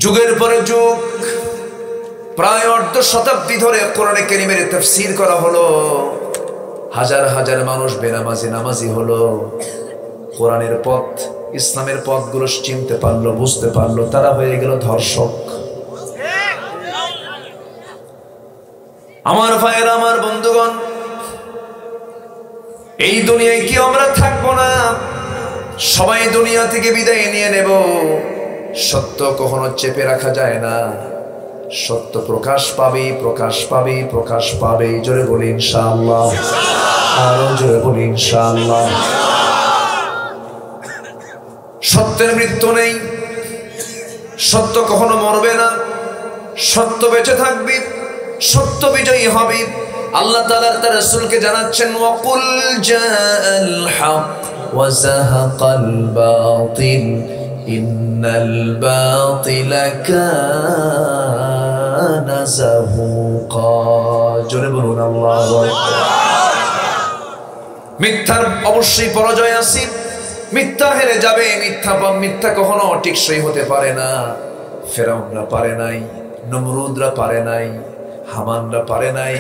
যুগের পরে যুগ, প্রায় 1/2 শতাব্দী ধরে কোরআনে কারীমের তাফসীর করা হলো। হাজার হাজার মানুষ বেনামাজি নামাজি হলো। কোরআনের পথ, ইসলামের পথগুলো চিনতে পারলো, বুঝতে পারলো, তারা হয়ে গেল ধর্ষক। আমার ভাইয়েরা, আমার বন্ধুগণ, এই দুনিয়ায় কি আমরা থাকবো না? সবাই দুনিয়া থেকে বিদায় নিয়ে নেব। সত্য কখনো চেপে রাখা যায় না। সত্য প্রকাশ পাবে, প্রকাশ পাবে, প্রকাশ পাবে। জোরে বলি ইনশাআল্লাহ, আরো জোরে বলি ইনশাআল্লাহ। সত্যের মৃত্যু নেই, সত্য কখনো মরবে না, সত্য বেঁচে থাকবে, সত্য বিজয়ী হবে। আল্লাহ তাআলা তার রাসূলকে জানাচ্ছেন, ওয়াকুল জাআল হক ওয়া যাহাকাল বাতিল ইন্নাল বাতিলা কানা যাহুকা। জোরে বলুন আল্লাহু আকবার। মিথ্যার অবশ্যই পরাজয় আছে, মিথ্যা হেরে যাবে। মিথ্যা কখনো টিকসই হতে পারে না। ফেরাউনরা পারে নাই, নমরুদরা পারে নাই, হামানরা পারে নাই,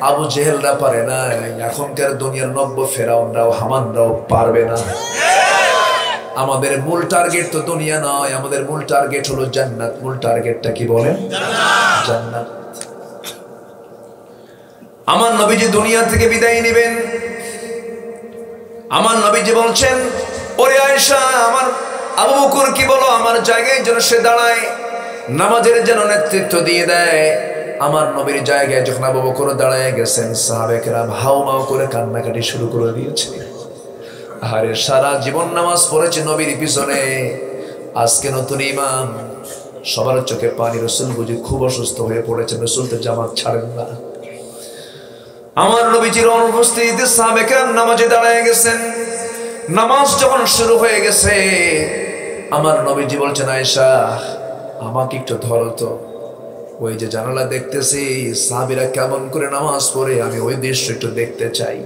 আবু জেহেলরা পারে নাই। এখনকার দুনিয়ার নব্য ফেরাউনরাও হামানরাও পারবে না। আমাদের মূল টার্গেট তো দুনিয়া নয়, আমাদের মূল টার্গেট হলো জান্নাত। মূল টার্গেটটা কি বলেন? জান্নাত। আমার নবীজি দুনিয়া থেকে বিদায় নেবেন। আমার নবীজি বলছেন, ওরে আয়েশা, আমার আবু বকর কি বলো, আমার জায়গায় যেন সে দাঁড়ায়, নামাজের যেন নেতৃত্ব দিয়ে দেয়। আমার নবীর জায়গায় যখন আবু বকর দাঁড়ায় গেছেন, সাহাবায়ে কেরাম হাউমাউ করে কান্নাকাটি শুরু করে দিয়েছে। আরে সারা জীবন নামাজ পড়েছে নবীর পিছনে, আজকে নতুন ইমাম, সবার চোখে পানি। রাসূল বুঝি খুব অসুস্থ হয়ে পড়েছেন, রাসূল তো জামাত ছাড়েন না। আমার নবীজির অনুপস্থিতিতে সাহাবায়ে কেরাম নামাজে দাঁড়ায় গেছেন। নামাজ যখন শুরু হয়ে গেছে, আমার নবীজি বলছেন, আয়েশা আমাকে একটু ধরো তো, ওই যে জানালা দেখতেছি সাহাবীরা কেমন করে নামাজ পড়ে, আমি ওই দৃশ্য একটু দেখতে চাই।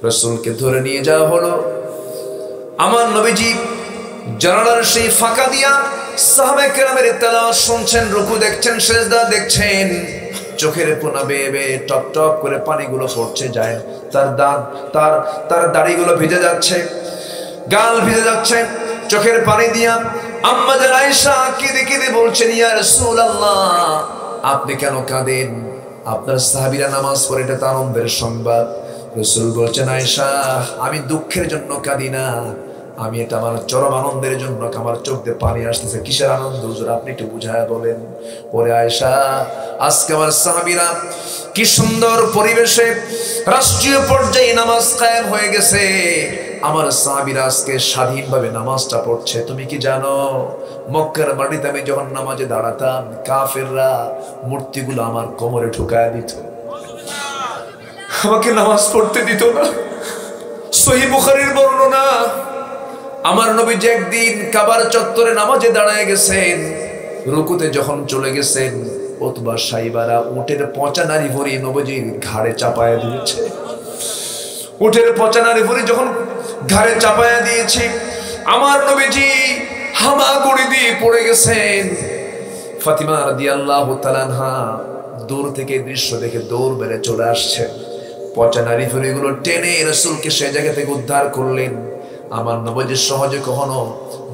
রাসূলকে ধরে নিয়ে যাওয়া হলো। আমার নবীজি জানালার সেই ফাঁকা দিয়া সাহাবায়ে কেরামের তেলাওয়াত শুনছেন, রুকু দেখছেন, সিজদা দেখছেন। চোখের কোনা বেয়ে বেয়ে টপ টপ করে পানিগুলো পড়ছে যায়। তার দাড়িগুলো ভিজে যাচ্ছে, গাল ভিজে যাচ্ছে চোখের পানি দিয়া। আম্মা জান আয়েশা কেঁদে কেঁদে বলছেন, ইয়া রাসূলুল্লাহ, আপনি কেন কাঁদেন? আপনার সাহাবীরা নামাজ পড়ে, এটা তো আনন্দের সংবাদ। রাসূল বলছেন, আয়েশা আমি দুঃখের জন্য কাঁদি না, আমি এটা আমার চরম আনন্দের জন্য আমার চোখ দিয়ে পানি আসতেছে। কিসের আনন্দ হুজুর, আপনি একটু বুঝায় বলেন। ওরে আয়েশা, আজকে আমার সাহাবীরা কি সুন্দর পরিবেশে রাষ্ট্রীয় পর্যায়ে নামাজ কায়েম হয়ে গেছে। আমার সাহাবীরা আজকে স্বাধীনভাবে নামাজটা পড়ছে। তুমি কি জানো, মক্কার মাটিতে আমি যখন নামাজে দাঁড়াতাম, কাফেররা মূর্তিগুলো আমার কোমরে ঢুকায় দিত, আমাকে নামাজ পড়তে দিত না। সহিহ বুখারীর বর্ণনা, আমার নবীজি একদিন কাবার চত্বরে নামাজে দাঁড়ায় গেছেন। রুকুতে যখন চলে গেছেন, উতবা সাইবারা উটের পচা নারী ভরি নবীজির ঘাড়ে চাপায়া দিয়েছে। উটের পচা নারী ভরি যখন ঘাড়ে চাপায়া দিয়েছে, আমার নবীজি হামাগুড়ি দিয়ে পড়ে গেছেন। ফাতিমা রাদিয়াল্লাহু তাআলা আনহা দূর থেকে দৃশ্য দেখে দৌড় বেড়ে চলে আসছেন। পচা নারী ভরিগুলো টেনে রাসূলকে সেই জায়গা থেকে উদ্ধার করলেন। আমার নবীজি সহজে কখনো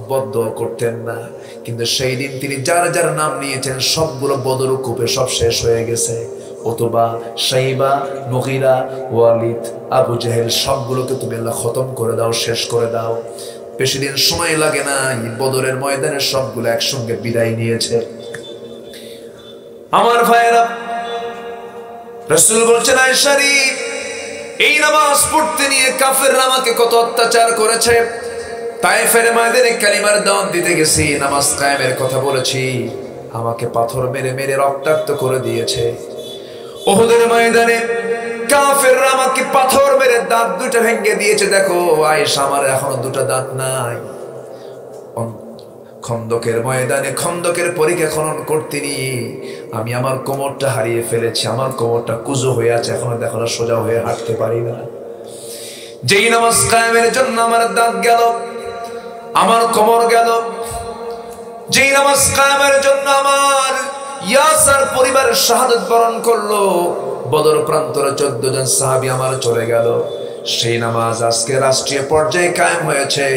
বদদোয়া করতেন না, কিন্তু সেই দিন তিনি যার যার নাম নিয়েছেন সবগুলো বদর কূপে সব শেষ হয়ে গেছে। উতবা, শাইবা, মুগীরা, ওয়ালিদ, আবু জেহেল সবগুলোকে তুমি আল্লাহ খতম করে দাও, শেষ করে দাও। বেশি দিন সময় লাগে না, বদরের ময়দানে সবগুলো একসঙ্গে বিদায় নিয়েছে। আমার ভাইয়েরা, রাসূল বলছেন, আয়েশা রে, এই নামাজ পড়তে নিয়ে কাফেররা আমাকে কত অত্যাচার করেছে। তায়েফের ময়দানে কালিমার দাওয়াত দিতে গেছি, নামাজ কায়েমের কথা বলেছি, আমাকে পাথর মেরে মেরে রক্তাক্ত করে দিয়েছে। উহুদের ময়দানে কাফেররা আমাকে পাথর মেরে দাঁত দুটো ভেঙে দিয়েছে। দেখো আয়েশা, আমার এখনো দুটো দাঁত নাই। খন্দকের ময়দানে খন্দকের পরীক্ষা খনন করতে নিয়ে আমি আমার কোমরটা হারিয়ে ফেলেছি, আমার কোমরটা কুজো হয়ে আছে, এখনো দেখো না সোজা হয়ে হাঁটতে পারি না। যেই নামাজ কায়েমের জন্য আমার দাঁত গেল, আমার কোমর গেল, যেই নামাজ কায়েমের জন্য আমার ইয়াসার পরিবারের শাহাদাত বরণ করলো, বদর প্রান্তরে 14 জন সাহাবী আমার চলে গেল, সেই নামাজ আজকে রাষ্ট্রীয় পর্যায়ে কায়েম হয়েছে।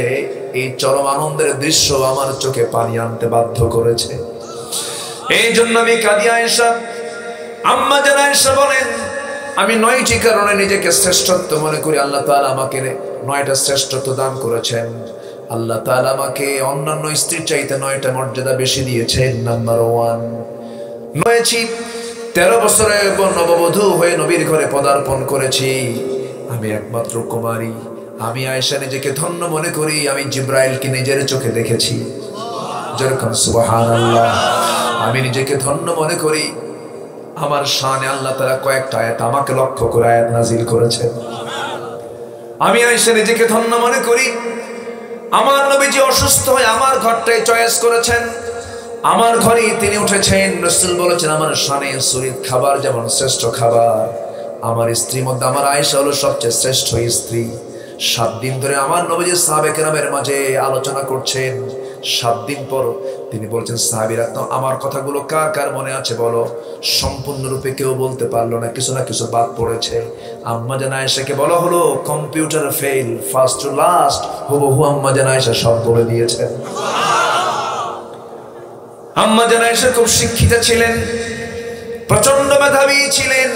এই চরম আনন্দের দৃশ্য আমার চোখে পানি আনতে বাধ্য করেছে। এই জন্য আমি কাঁদি। আয়েশা, আম্মা জান আয়েশা বলেন, আমি 9টি কারণে নিজেকে শ্রেষ্ঠত্ব মনে করি। আল্লাহ তাআলা আমাকে 9টা শ্রেষ্ঠত্ব দান করেছেন। আল্লাহ তাআলা আমাকে অন্যান্য স্ত্রীর চাইতে 9টা মর্যাদা বেশি দিয়েছেন। নাম্বার 1, 13 বছরে নববধূ হয়ে নবীর ঘরে পদার্পণ করেছি। আমি একমাত্র কুমারী। আমি আয়েশা নিজেকে ধন্য মনে করি। আমি জিব্রাইলকে নিজের চোখে দেখেছি। যেরকম সুবহানাল্লাহ। আমি নিজেকে ধন্য মনে করি। আমার শানে আল্লাহ তাআলা কয়েকটা আয়াত আমাকে লক্ষ্য করে আয়াত নাজিল করেছেন। আমি আয়েশা নিজেকে ধন্য মনে করি। আমার নবীজি অসুস্থ হয়ে আমার ঘরটাই চয়েস করেছেন। আমার ঘরেই তিনি উঠেছেন। রাসূল বলেছেন আমার শানে শরীর খাবার যেমন শ্রেষ্ঠ খাবার, আমার স্ত্রীর মধ্যে আমার আয়েশা হলো সবচেয়ে শ্রেষ্ঠ স্ত্রী। 7 দিন ধরে আমার নবীজি সাহাবে কেরামের মাঝে আলোচনা করছেন। 7 দিন পর তিনি বলছেন সাহাবীরা তো আমার কথাগুলো কার কার মনে আছে বলো। সম্পূর্ণরূপে কেউ বলতে পারলো না, কিছু না কিছু বাদ পড়েছে। আম্মা জান আয়েশাকে বলা হলো computer fail, first to last হুবহু আম্মা জান আয়েশা সব বলে দিয়েছেন। আম্মা জান আয়েশা খুব শিক্ষিতা ছিলেন, প্রচন্ড মেধাবী ছিলেন।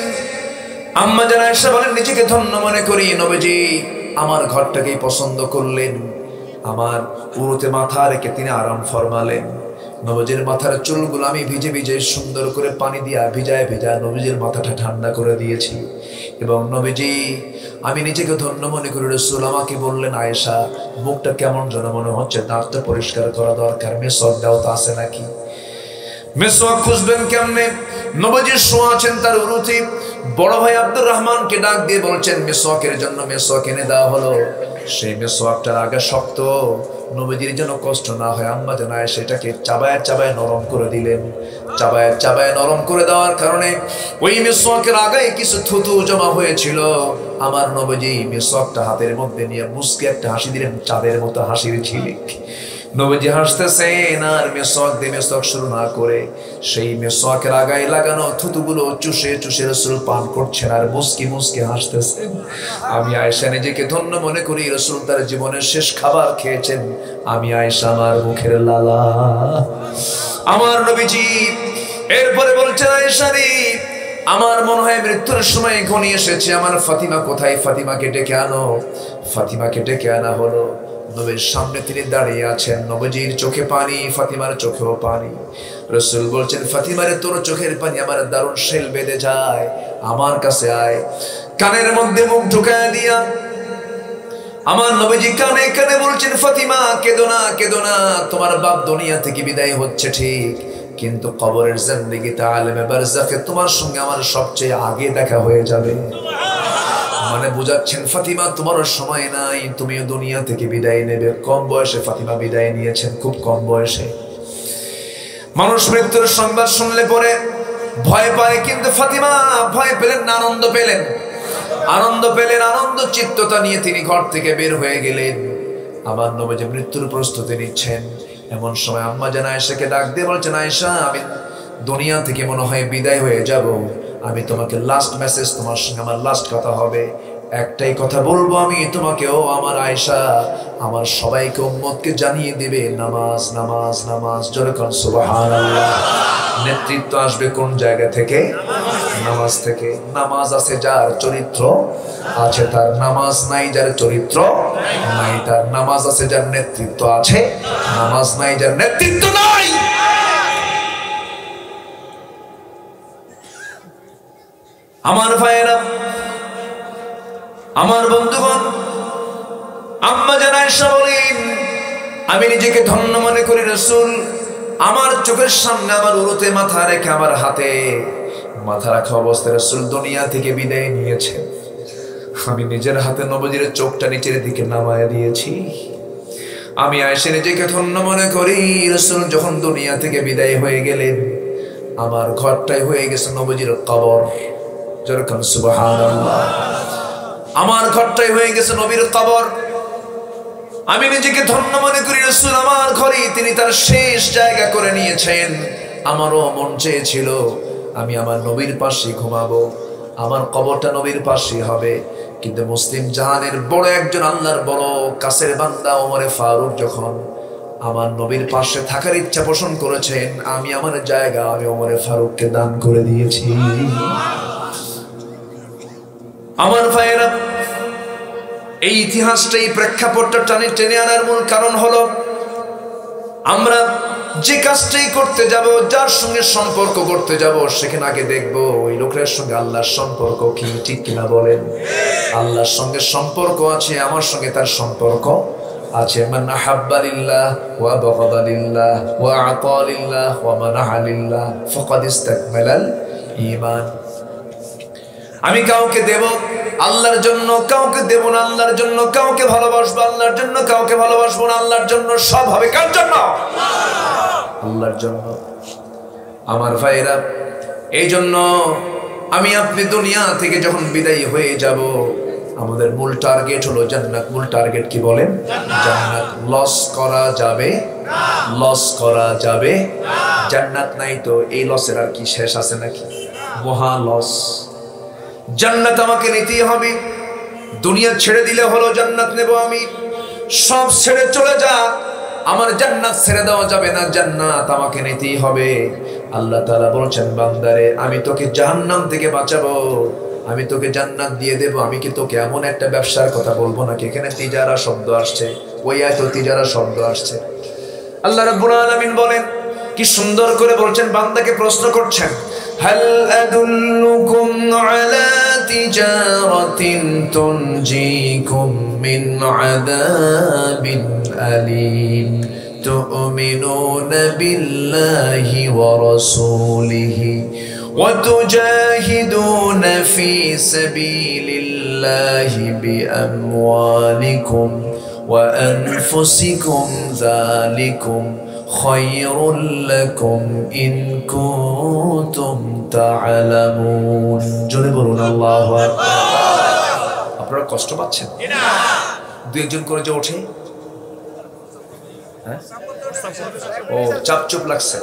আম্মা জান আয়েশা বলেন নিজেকে ধন্য মনে করি নবীজি আমার ঘরটাকেই পছন্দ করলেন। আমার উরুতে মাথা রেখে তিনি আরাম ফরমালেন। নবীজির মাথার চুলগুলো আমি ভিজে ভিজে সুন্দর করে পানি দিয়া ভিজায় ভিজায় নবীজির মাথাটা ঠান্ডা করে দিয়েছি। এবং নবীজি আমি নিজেকে ধন্য মনে করি। রাসূল আমাকে বললেন আয়েশা মুখটা কেমন যেন মনে হচ্ছে, দাঁতটা পরিষ্কার করা দরকার, মেসওয়াক দাও তো আছে নাকি। মেসওয়াক খুঁজবেন কেমনে? নবীজি শোয়া আছেন তার উরুতে। বড় ভাই আব্দুর রহমানকে ডাক দিয়ে বলছেন মেসওয়াকের জন্য মেসওয়াক এনে দেওয়া হলো। সেই মেসওয়াকটার আগা শক্ত, নবীজির যেন কষ্ট না হয় আম্মা জান আয়েশা সেটাকে চাবায় চাবায় নরম করে দিলেন। চাবায় চাবায় নরম করে দেওয়ার কারণে ওই মেসওয়াকের আগায় কিছু থুতু জমা হয়েছিল। আমার নবীজি মেসওয়াকটা হাতের মধ্যে নিয়ে মুস্কে একটা হাসি দিলেন, চাঁদের মতো হাসির ঝিলিক। নবীজি হাসতেছেন আর মেসওয়াক দিয়ে মেসওয়াক শুরু না করে সেই মেসওয়াকের আগায় লাগানো থুতুগুলো চুষে চুষে রাসূল পান করছেন আর মুস্কি মুস্কি হাসতেছেন। আমি আয়েশা নিজেকে ধন্য মনে করি। রাসূল তার জীবনের শেষ খাবার খেয়েছেন। আমি আয়েশা আমার মুখের লালা। আমার নবীজি এরপরে বলছেন আয়েশা রে আমার মনে হয় মৃত্যুর সময় ঘনিয়ে এসেছে। আমার ফাতিমা কোথায়? ফাতিমাকে ডেকে আনো। ফাতিমাকে ডেকে আনা হলো। নবীর সামনে তিনি দাঁড়িয়ে আছেন। নবীজির চোখে পানি, ফাতিমার চোখেও পানি। রাসূল বলছেন ফাতিমারে তোর চোখের পানি আমার দারুণ শেল বেঁধে যায়, আমার কাছে আয়। কানের মধ্যে মুখ ঢুকায় দিয়া আমার নবীজি কানে কানে বলছেন ফাতিমা কেঁদো না, কেঁদো না। তোমার বাপ দুনিয়া থেকে বিদায় হচ্ছে ঠিক, কিন্তু কবরের জিন্দেগিতে আলেমে বারজাখে তোমার সঙ্গে আমার সবচেয়ে আগে দেখা হয়ে যাবে। মানে বুঝাচ্ছেন ফাতিমা তোমারও সময় নাই, তুমিও দুনিয়া থেকে বিদায় নেবে। কম বয়সে ফাতিমা বিদায় নিয়েছেন, খুব কম বয়সে। মানুষ মৃত্যুর সংবাদ শুনলে পরে ভয় পায়, কিন্তু ফাতিমা ভয় পেলেন না, আনন্দ পেলেন। আনন্দ পেলেন, আনন্দ চিত্ততা নিয়ে তিনি ঘর থেকে বের হয়ে গেলেন। আমার নবীজি মৃত্যুর প্রস্তুতি নিচ্ছেন। এমন সময় আম্মা জান আয়েশাকে ডাক দিয়ে বলছেন আয়েশা আমি দুনিয়া থেকে মনে হয় বিদায় হয়ে যাব। আমি তোমাকে লাস্ট মেসেজ, তোমার সঙ্গে আমার লাস্ট কথা হবে। একটাই কথা বলবো আমি তোমাকে, ও আমার আয়েশা আমার সবাইকে উম্মতকে জানিয়ে দিবে নামাজ নামাজ নামাজ। জোরে কোন সুবহানাল্লাহ। নেতৃত্ব আসবে কোন জায়গা থেকে? নামাজ থেকে। নামাজ আছে যার চরিত্র আছে তার, নামাজ নাই যার চরিত্র নাই তার। নামাজ আছে যার নেতৃত্ব আছে, নামাজ নাই যার নেতৃত্ব নাই। আমার ভাইয়েরা, আমার বন্ধুগণ, আম্মা জান আয়েশা বলেন আমি নিজেকে ধন্য মনে করি। রাসূল আমার চোখের সামনে আমার উরুতে মাথা রেখে আমার হাতে মাথা রাখা অবস্থায় রাসূল দুনিয়া থেকে বিদায় নিয়েছেন। আমি নিজের হাতে নবীজির চোখটা নিচের দিকে নামায় দিয়েছি। আমি আয়েশা নিজেকে ধন্য মনে করি। রাসূল যখন দুনিয়া থেকে বিদায় হয়ে গেলেন আমার ঘরটাই হয়ে গেছে নবীজির কবর। যেরকম সুবহানাল্লাহ। আমার ঘরটাই হয়ে গেছে নবীর কবর। আমি নিজেকে ধন্য মনে করি। রাসূল আমার ঘরে তিনি তার শেষ জায়গা করে নিয়েছেন। আমারও মন চেয়েছিল আমি আমার নবীর পাশে ঘুমাবো, আমার কবরটা নবীর পাশে হবে। কিন্তু মুসলিম জাহানের বড় একজন আল্লাহর বড় কাছের বান্দা ওমরে ফারুক যখন আমার নবীর পাশে থাকার ইচ্ছা পোষণ করেছেন, আমি আমার জায়গা আমি ওমরে ফারুককে দান করে দিয়েছি। আমার ভাইয়েরা, এই ইতিহাসটা, এই প্রেক্ষাপটটা টেনে আনার মূল কারণ হলো আমরা যে কাজটাই করতে যাব, যার সঙ্গে সম্পর্ক করতে যাব, সেখানে আগে দেখবো ওই লোকের সঙ্গে আল্লাহর সম্পর্ক কি, ঠিক কিনা বলেন? আল্লাহর সঙ্গে সম্পর্ক আছে, আমার সঙ্গে তার সম্পর্ক আছে। মান আহাব্বা লিল্লাহ ওয়া বাগাদা লিল্লাহ ওয়া আতা লিল্লাহ ওয়া মানাহা লিল্লাহ ফাকাদ ইসতাকমালাল ঈমান। আমি কাউকে দেব আল্লাহর জন্য, কাউকে দেব না আল্লাহর জন্য, কাউকে ভালোবাসবো আল্লাহর জন্য, কাউকে ভালোবাসবো না আল্লাহর জন্য। সব হবে কার জন্য? আল্লাহর জন্য। আমার ভাইরা, এই জন্য আমি আপনি দুনিয়া থেকে যখন বিদায়ী হয়ে যাব, আমাদের মূল টার্গেট হলো জান্নাত। মূল টার্গেট কি বলেন? জান্নাত। লস করা যাবে, লস করা যাবে। জান্নাত নাই তো এই লসের আর কি শেষ আছে নাকি? মহা লস। জান্নাত আমাকে নিতেই হবে। দুনিয়া ছেড়ে দিলে হলো জান্নাত নেব আমি। সব ছেড়ে চলে যা, আমার জান্নাত ছেড়ে দেওয়া যাবে না, জান্নাত আমাকে নিতেই হবে। আল্লাহ তাআলা বলছেন, বান্দারে আমি তোকে জাহান্নাম থেকে বাঁচাবো, আমি তোকে জান্নাত দিয়ে দেব। আমি কি তোকে এমন একটা ব্যবসার কথা বলবো নাকি? এখানে তিজারা শব্দ আসছে, ওই আয়াতে তিজারা শব্দ আসছে। আল্লাহ রাব্বুল আলামিন বলেন, কি সুন্দর করে বলছেন, বান্দাকে প্রশ্ন করছেন, হাল আদুল্লুকুম আলা তিজারাতিন তুনজিকুম মিন আযাবিন আলীম তুমিনুনা বিল্লাহি ওয়া রাসূলিহি ওয়া তুজাহিদুনা ফি সাবিলিল্লাহি বিআমওয়ালিকুম ওয়া আনফুসিকুম যালিকুম খায়রুল লাকুম ইন কুনতুম তা'লামুন। জোরে বলুন আল্লাহু আকবার। আপনারা কষ্ট পাচ্ছেন? না। দুই একজন করে যে ওঠে, হ্যাঁ, ও চাপচুপ লাগছে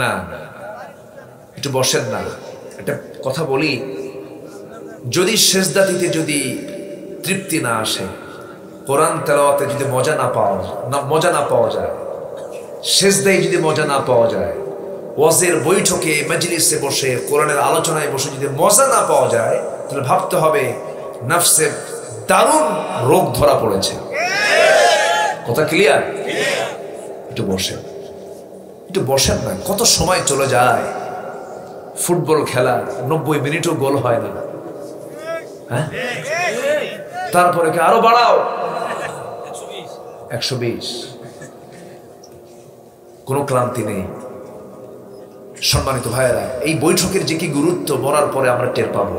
না, একটু বসেন না। একটা কথা বলি, যদি সেজদা দিতে যদি তৃপ্তি না আসে, কোরআন তেলাওয়াতে যদি মজা না পাওয়া যায়, সেজদায় যদি মজা না পাওয়া যায়, ওয়াজের বৈঠকে মজলিসে বসে কোরআনের আলোচনায় বসে যদি মজা না পাওয়া যায়, তাহলে ভাবতে হবে নফসে দারুণ রোগ ধরা পড়েছে। কথা ক্লিয়ার? একটু বসেন না। কত সময় চলে যায়, ফুটবল খেলা 90 মিনিটও গোল হয় না, হ্যাঁ? তারপরে কি আরো বাড়াও 120, কোনো ক্লান্তি নেই। সম্মানিত ভাইয়েরা, এই বৈঠকের যে কি গুরুত্ব মরার পরে আমরা টের পাবো।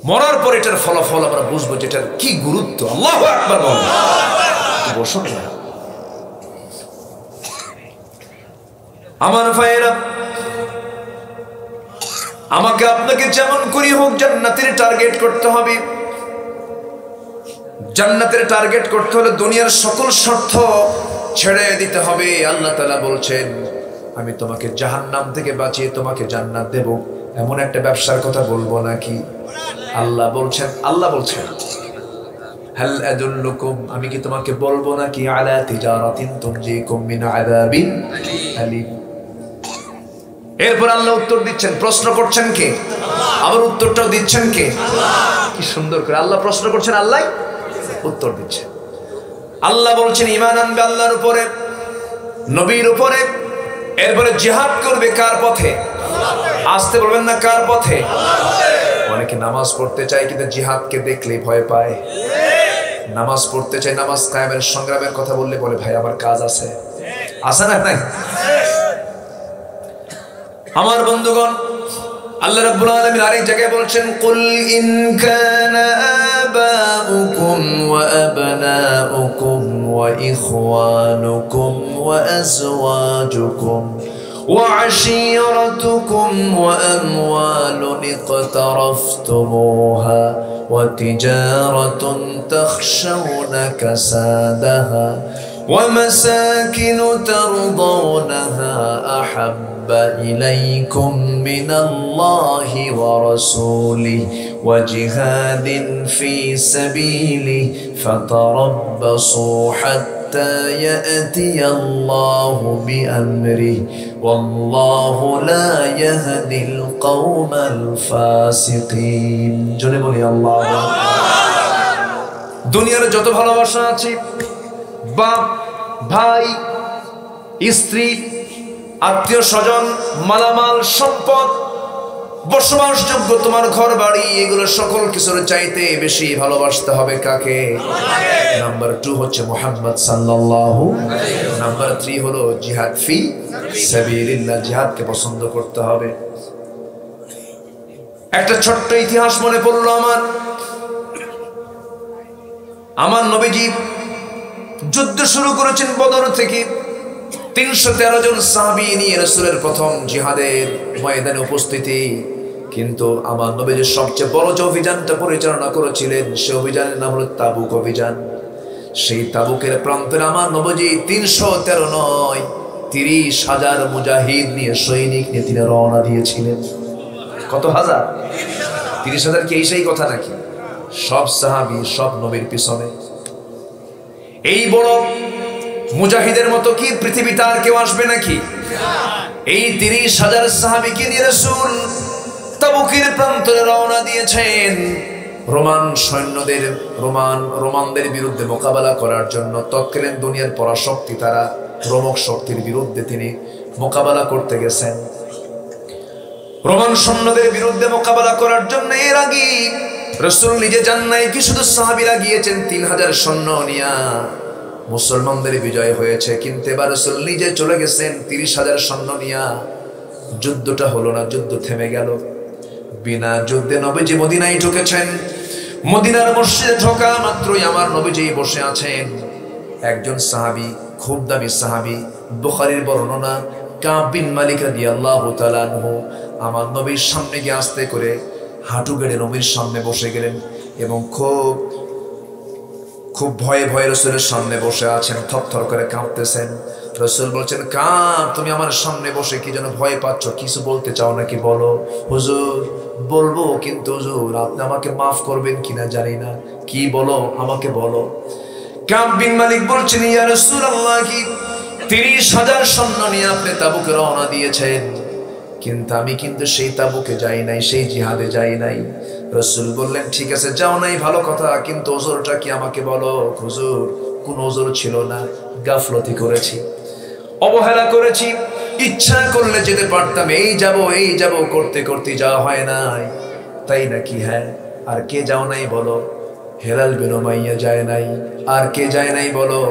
মরার পরে এটার ফলাফল আমরা বুঝবো যেটার কি গুরুত্ব। আল্লাহু আকবার বলেন। বসুন না আমার ভাইয়েরা, আমাকে আপনাকে যেমন করি হোক জান্নাতের টার্গেট করতে হবে। জান্নাতের টার্গেট করতে হলে দুনিয়ার সকল স্বার্থ ছেড়ে দিতে হবে। আল্লাহ তাআলা বলছেন, আমি তোমাকে জাহান্নাম থেকে বাঁচিয়ে তোমাকে জান্নাত দেব। এমন একটা ব্যবসার কথা বলবো নাকি? আল্লাহ বলছেন হাল আদুল্লুকুম, আমি কি তোমাকে বলবো নাকি, আলা তিজারাতিন তুনজিকুম মিন আযাবিন আলীম। এরপর আল্লাহ উত্তর দিচ্ছেন। প্রশ্ন করছেন কে? আবার উত্তরটাও দিচ্ছেন কে? কি সুন্দর করে আল্লাহ প্রশ্ন করছেন, আল্লাহ উত্তর দিচ্ছেন। আল্লাহ বলছেন ঈমান আনবে আল্লাহর উপরে, নবীর উপরে, এরপরে জিহাদ করবে কার পথে? আসতে বলবেন না, কার পথে? অনেকে নামাজ পড়তে চায় কিন্তু জিহাদকে দেখলেই ভয় পায়। নামাজ পড়তে চায়, নামাজ কায়েমের সংগ্রামের কথা বললে বলে ভাই আমার কাজ আছে। আছে না নাই? আমার বন্ধুগণ, আল্লাহ রাব্বুল আলামিন আরেক জায়গায় বলছেন, কুল ইন কানা আবাউকুম ওয়া আবনাউকুম ওয়া ইখওয়ানুকুম ওয়া আজওয়াজুকুম ওয়া আশীরাতুকুম ওয়া আমওয়ালুন ইকতারাফতুমুহা ওয়া তিজারাতুন তাখশাউনা কাসাদাহা ওয়া মাসাকিনু তারদাউনাহা আহাব্বা ইলাইকুম মিনাল্লাহি ওয়া রাসূলিহি ওয়া জিহাদিন ফি সাবিলিহি ফাতারাব্বাসু হাত্তা حتى يأتي الله بأمره والله لا يهدي القوم الفاسقين জোরে বলি আল্লাহু আকবার। দুনিয়ার যত ভালোবাসা আছে, বাপ, ভাই, স্ত্রী, আত্মীয় স্বজন, মালামাল, সম্পদ, বসবাসযোগ্য তোমার ঘর বাড়ি, এগুলো সকল কিছুর চাইতে বেশি ভালোবাসতে হবে কাকে? নাম্বার 2 হচ্ছে মুহাম্মদ সাল্লাল্লাহু আলাইহি ওয়াসাল্লাম। নাম্বার 3 হলো জিহাদ ফি সাবিলিল্লাহ, জিহাদকে পছন্দ করতে হবে। একটা ছোট্ট ইতিহাস মনে পড়লো আমার নবীজি যুদ্ধ শুরু করেছেন বদর থেকে। 313 জন সাহাবী নিয়ে রাসূলের প্রথম জিহাদের ময়দানে উপস্থিতি। কিন্তু আমার নবীজি সবচেয়ে বড় যে অভিযানটা পরিচালনা করেছিলেন, সেই অভিযানের নাম হলো তাবুক অভিযান। সেই তাবুকের প্রান্তে আমার নবীজি 313 নয় 30,000 মুজাহিদ নিয়ে, সৈনিক নিয়ে তিনি রওনা দিয়েছিলেন। কত হাজার? 30,000 কি সেই কথা নাকি? সব সাহাবী সব নবীর পিছনে। এই বড় মুজাহিদের মতো কি পৃথিবীতে আর কেউ আসবে নাকি? এই 30,000 সাহাবীকে নিয়ে রাসূল তাবুকের প্রান্তে রওনা দিয়েছেন রোমান সৈন্যদের, রোমানদের বিরুদ্ধে মোকাবেলা করার জন্য। তৎকালীন দুনিয়ার পরাশক্তি তারা, রোমক শক্তির বিরুদ্ধে তিনি মোকাবেলা করতে গেছেন। রোমান সৈন্যদের বিরুদ্ধে মোকাবেলা করার জন্য এর আগে রাসূল নিজে যান নাই, কি শুধু সাহাবীরা গিয়েছেন 3000 সৈন্য নিয়ে। মুসলমানদের বিজয় হয়েছে, কিন্তু এবার রাসূল নিজে চলে গেছেন 30,000 সৈন্য নিয়ে। যুদ্ধটা হলো না, যুদ্ধ থেমে গেল। বিনা যুদ্ধে নবীজি মদিনায় ঢুকেছেন। মদিনার মসজিদে ঢোকা মাত্রই আমার নবীজি বসে আছেন। একজন সাহাবী, খুব দামি সাহাবী, বুখারীর বর্ণনা, কাব বিন মালিক রাদিয়াল্লাহু তাআলা আনহু আমার নবীর সামনে গিয়ে আস্তে করে হাঁটু গেড়ে নবীর সামনে বসে গেলেন এবং খুব ভয়ে ভয়ে রাসূলের সামনে বসে আছেন, থরথর করে কাঁপতেছেন। রাসূল বলছেন, কাব, তুমি আমার সামনে বসে কি যেন ভয় পাচ্ছ, কিছু বলতে চাও নাকি বলো? হুজুর, বলবো, কিন্তু হুজুর আপনি আমাকে মাফ করবেন কিনা জানি না, কি বলো আমাকে বলো। কাব বিন মালিক বলছেন, ইয়া রাসূলুল্লাহ, কি 30,000 সৈন্য নিয়ে আপনি তাবুকে রওনা দিয়েছেন, কিন্তু আমি কিন্তু সেই তাবুকে যাই নাই, সেই জিহাদে যাই নাই। রাসূল বললেন, ঠিক আছে যাও নাই, ভালো কথা, কিন্তু ওজরটা কি আমাকে বলো। হুজুর, কোন ওজর ছিল না, গাফলতি করেছি, অবহেলা করেছি, ইচ্ছা করলে যেতে পারতাম, এই যাব করতে করতে যাওয়া হয় নাই, তাই নাকি? হ্যাঁ। আর কে যাও নাই বলো? হেলাল বিন উমাইয়া যায় নাই। আর কে যায় নাই বলো?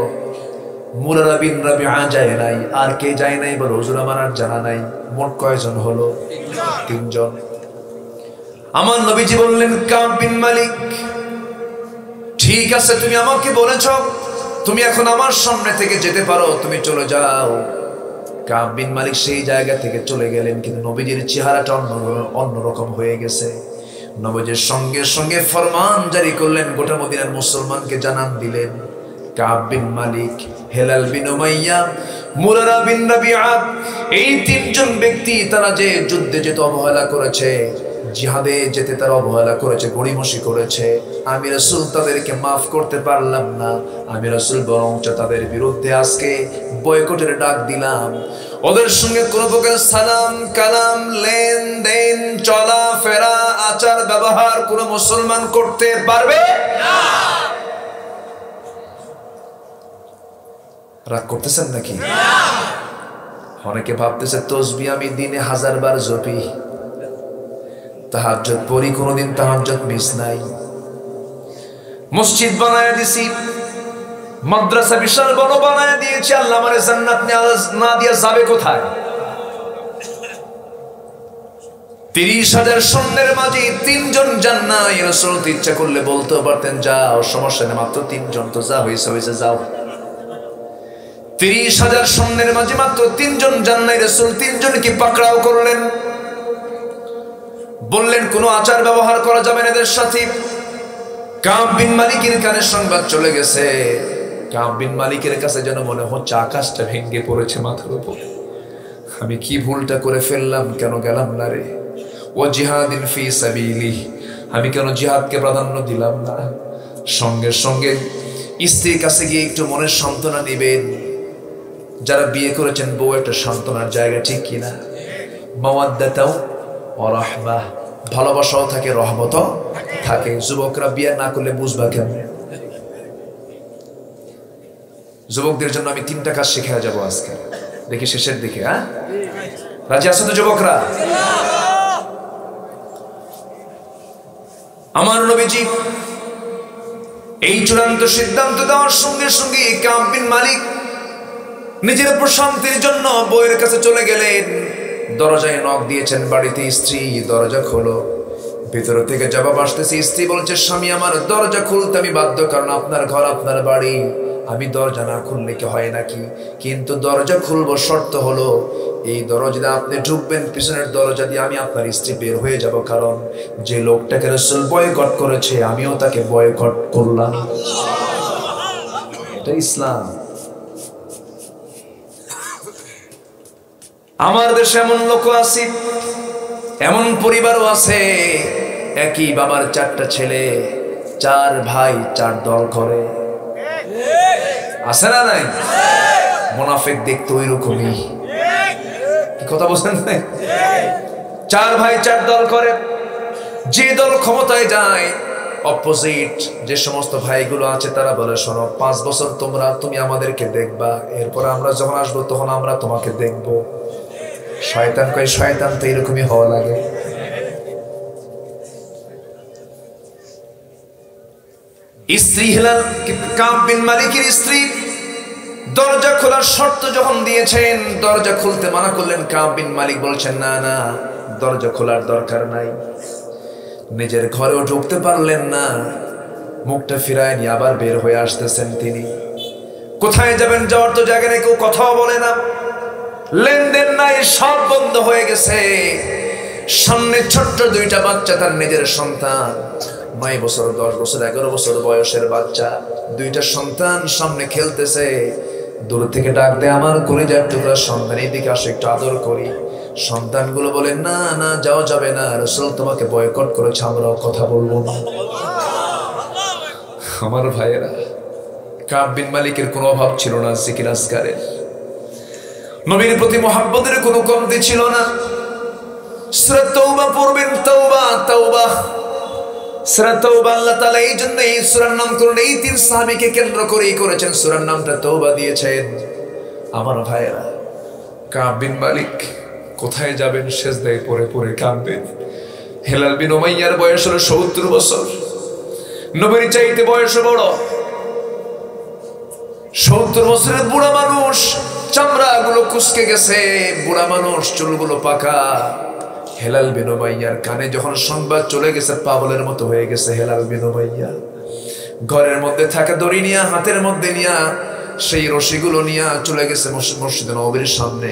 মুরারা বিন রাবিআ যায় নাই। আর কে যায় নাই বলো? হুজুর আমার আর জানা নাই। মোট কয়জন হলো? 3 জন। আমার নবীজি বললেন, কাব বিন মালিক, ঠিক আছে, তুমি আমাকে বলেছ, তুমি এখন আমার সামনে থেকে যেতে পারো, তুমি চলে যাও। কাব বিন মালিক সেই জায়গা থেকে চলে গেলেন, কিন্তু নবীজির চেহারাটা অন্যরকম হয়ে গেছে। নবীজির সঙ্গে সঙ্গে ফরমান জারি করলেন, গোটা মদিনার মুসলমানকে জানান দিলেন, কাব বিন মালিক, হেলাল বিন উমাইয়া, মুরারা বিন রাবিআ, এই 3 জন ব্যক্তি তারা যে যুদ্ধে যেতে অবহেলা করেছে, জিহাদে যেতে তারা অবহেলা করেছে, গড়িমসি করেছে, আমি রাসূল তাদেরকে মাফ করতে পারলাম না। আমি রাসূল বরঞ্চ তাদের বিরুদ্ধে আজকে বয়কটের ডাক দিলাম। ওদের সঙ্গে কোনো প্রকার সালাম কালাম, লেনদেন, চলাফেরা, আচার ব্যবহার কোনো মুসলমান করতে পারবে না। রাগ করতেছেন নাকি? অনেকে ভাবতেছে তসবিহ আমি দিনে 1000 বার জপি, তাহাজ্জুদ পড়ি, কোনোদিন তাহাজ্জুদ মিস নাই। মসজিদ বানায় দিছি, মাদ্রাসা বিশাল বড় বানায় দিয়েছি, আল্লাহ আমারে জান্নাত না দিয়া যাবে কোথায়? 30,000 সৈন্যের মাঝে 3 জন যান নাই। রাসূল ইচ্ছা করলে বলতে পারতেন, যাও, সমস্যা নেই, মাত্র 3 জন তো, যা হয়েছে যাও। 30,000 সৈন্যের মাঝে মাত্র 3 জন যান নাই। রাসূল 3 জনকে পাকড়াও করলেন, বললেন কোনো আচার ব্যবহার করা যাবে না এদের সাথে। কাব বিন মালিকের কানে সংবাদ চলে গেছে। কাব বিন মালিকের কাছে যেন মনে হচ্ছে আকাশটা ভেঙে পড়েছে মাথার উপর। আমি কি ভুলটা করে ফেললাম, কেন গেলাম না রে? ও জিহাদিন ফি সাবিলি, আমি কেন জিহাদকে প্রাধান্য দিলাম না? সঙ্গে সঙ্গে স্ত্রীর কাছে গিয়ে একটু মনের সান্ত্বনা নেবেন। যারা বিয়ে করেছেন বউ একটা সান্ত্বনার জায়গা, ঠিক কিনা? মাওয়াদ্দাতাও ওয়া রাহমাহ, ভালোবাসাও থাকে, রহমতও থাকে। যুবকরা বিয়ে না করলে বুঝবা কেমনে? যুবকদের জন্য আমি 3টা কাজ শিখিয়ে যাব আজকে, দেখি শেষের দিকে। হ্যাঁ, রাজি আছো তো যুবকরা? আমার নবীজি এই চূড়ান্ত সিদ্ধান্ত দেওয়ার সঙ্গে সঙ্গে কাব বিন মালিক নিজের প্রশান্তির জন্য বউয়ের কাছে চলে গেলেন। দরজায় নক দিয়েছেন, বাড়িতে স্ত্রী, দরজা খোলো। ভিতর থেকে জবাব আসতেছে, স্ত্রী বলছে, স্বামী আমার দরজা খুলতে আমি বাধ্য, কারণ আপনার ঘর, আপনার বাড়ি, আমি দরজা না খুললে কি হয় নাকি? কিন্তু দরজা খুলবো, শর্ত হলো এই দরজা আপনি ঢুকবেন, পিছনের দরজা দিয়ে আমি আপনার স্ত্রী বের হয়ে যাব, কারণ যে লোকটাকে রাসূল বয়কট করেছে আমিও তাকে বয়কট করলাম। এটা ইসলাম। আমার দেশে এমন লোক আছে, এমন পরিবারও আছে, একই বাবার 4টা ছেলে, 4 ভাই 4 দল করে। আছে না নাই? মুনাফিক দেখতে ওই রকমই। কথা বলছেন না? 4 ভাই 4 দল করে। যে দল ক্ষমতায় যায়, অপোজিট যে সমস্ত ভাইগুলো আছে তারা বলে, শোনো 5 বছর তুমি আমাদেরকে দেখবা, এরপর আমরা যখন আসবো তখন আমরা তোমাকে দেখবো। শয়তান কয়, শয়তান তো এরকমই হওয়া লাগে। স্ত্রী হিলাল কাব বিন মালিকের স্ত্রী দরজা খোলার শর্ত যখন দিয়েছেন, দরজা খুলতে মানা করলেন। কাব বিন মালিক বলছেন, না না, দরজা খোলার দরকার নাই। নিজের ঘরেও ঢুকতে পারলেন না, মুখটা ফিরায় নিয়ে আবার বের হয়ে আসতেছেন তিনি। কোথায় যাবেন? যাওয়ার তো জায়গা নেই, কেউ কথাও বলে না, লেনদেন নাই, সব বন্ধ হয়ে গেছে। সামনে ছোট্ট 2টা বাচ্চা, তার নিজের সন্তান, 9 বছর, 10 বছর, 11 বছর বয়সের বাচ্চা, 2টা সন্তান সামনে খেলতেছে। দূর থেকে ডাক দেয়, আমার কলিজার টুকরা সন্তান, এইদিকে আসো, একটু আদর করি। সন্তানগুলো বলে, না না, যাওয়া যাবে না, রাসূল তোমাকে বয়কট করেছে, আমরাও কথা বলবো না। আমার ভাইয়েরা, কাব বিন মালিকের কোনো অভাব ছিল না জিকির আজকারের, নবীর প্রতি মুহাব্বতের কোনো কমতি ছিল না। সূরা তাওবা পড়বেন, তাওবা তাওবা, সূরা তাওবা। আল্লাহ তাআলা এই জন্য এই সূরার নামকরণ এই 3 সাহাবীকে কেন্দ্র করেই করেছেন, সূরার নামটা তাওবা দিয়েছেন। আমার ভাইয়েরা, কাব বিন মালিক কোথায় যাবেন? সেজদায় পড়ে পড়ে কাঁদবেন। হিলাল বিন উমাইয়ার বয়স হলো 70 বছর, নবীর চাইতে বয়স বড়। 70 বছরের বুড়া মানুষ, চামড়া গুলো কুচকে গেছে, বুড়া মানুষ, চুলগুলো পাকা। হেলাল বিন উমাইয়ার কানে যখন সংবাদ চলে গেছে, পাগলের মতো হয়ে গেছে হেলাল বিন উমাইয়া। ঘরের মধ্যে থাকা দড়ি নিয়ে, হাতের মধ্যে নিয়ে, সেই রশিগুলো নিয়ে চলে গেছে মসজিদে নববীর সামনে।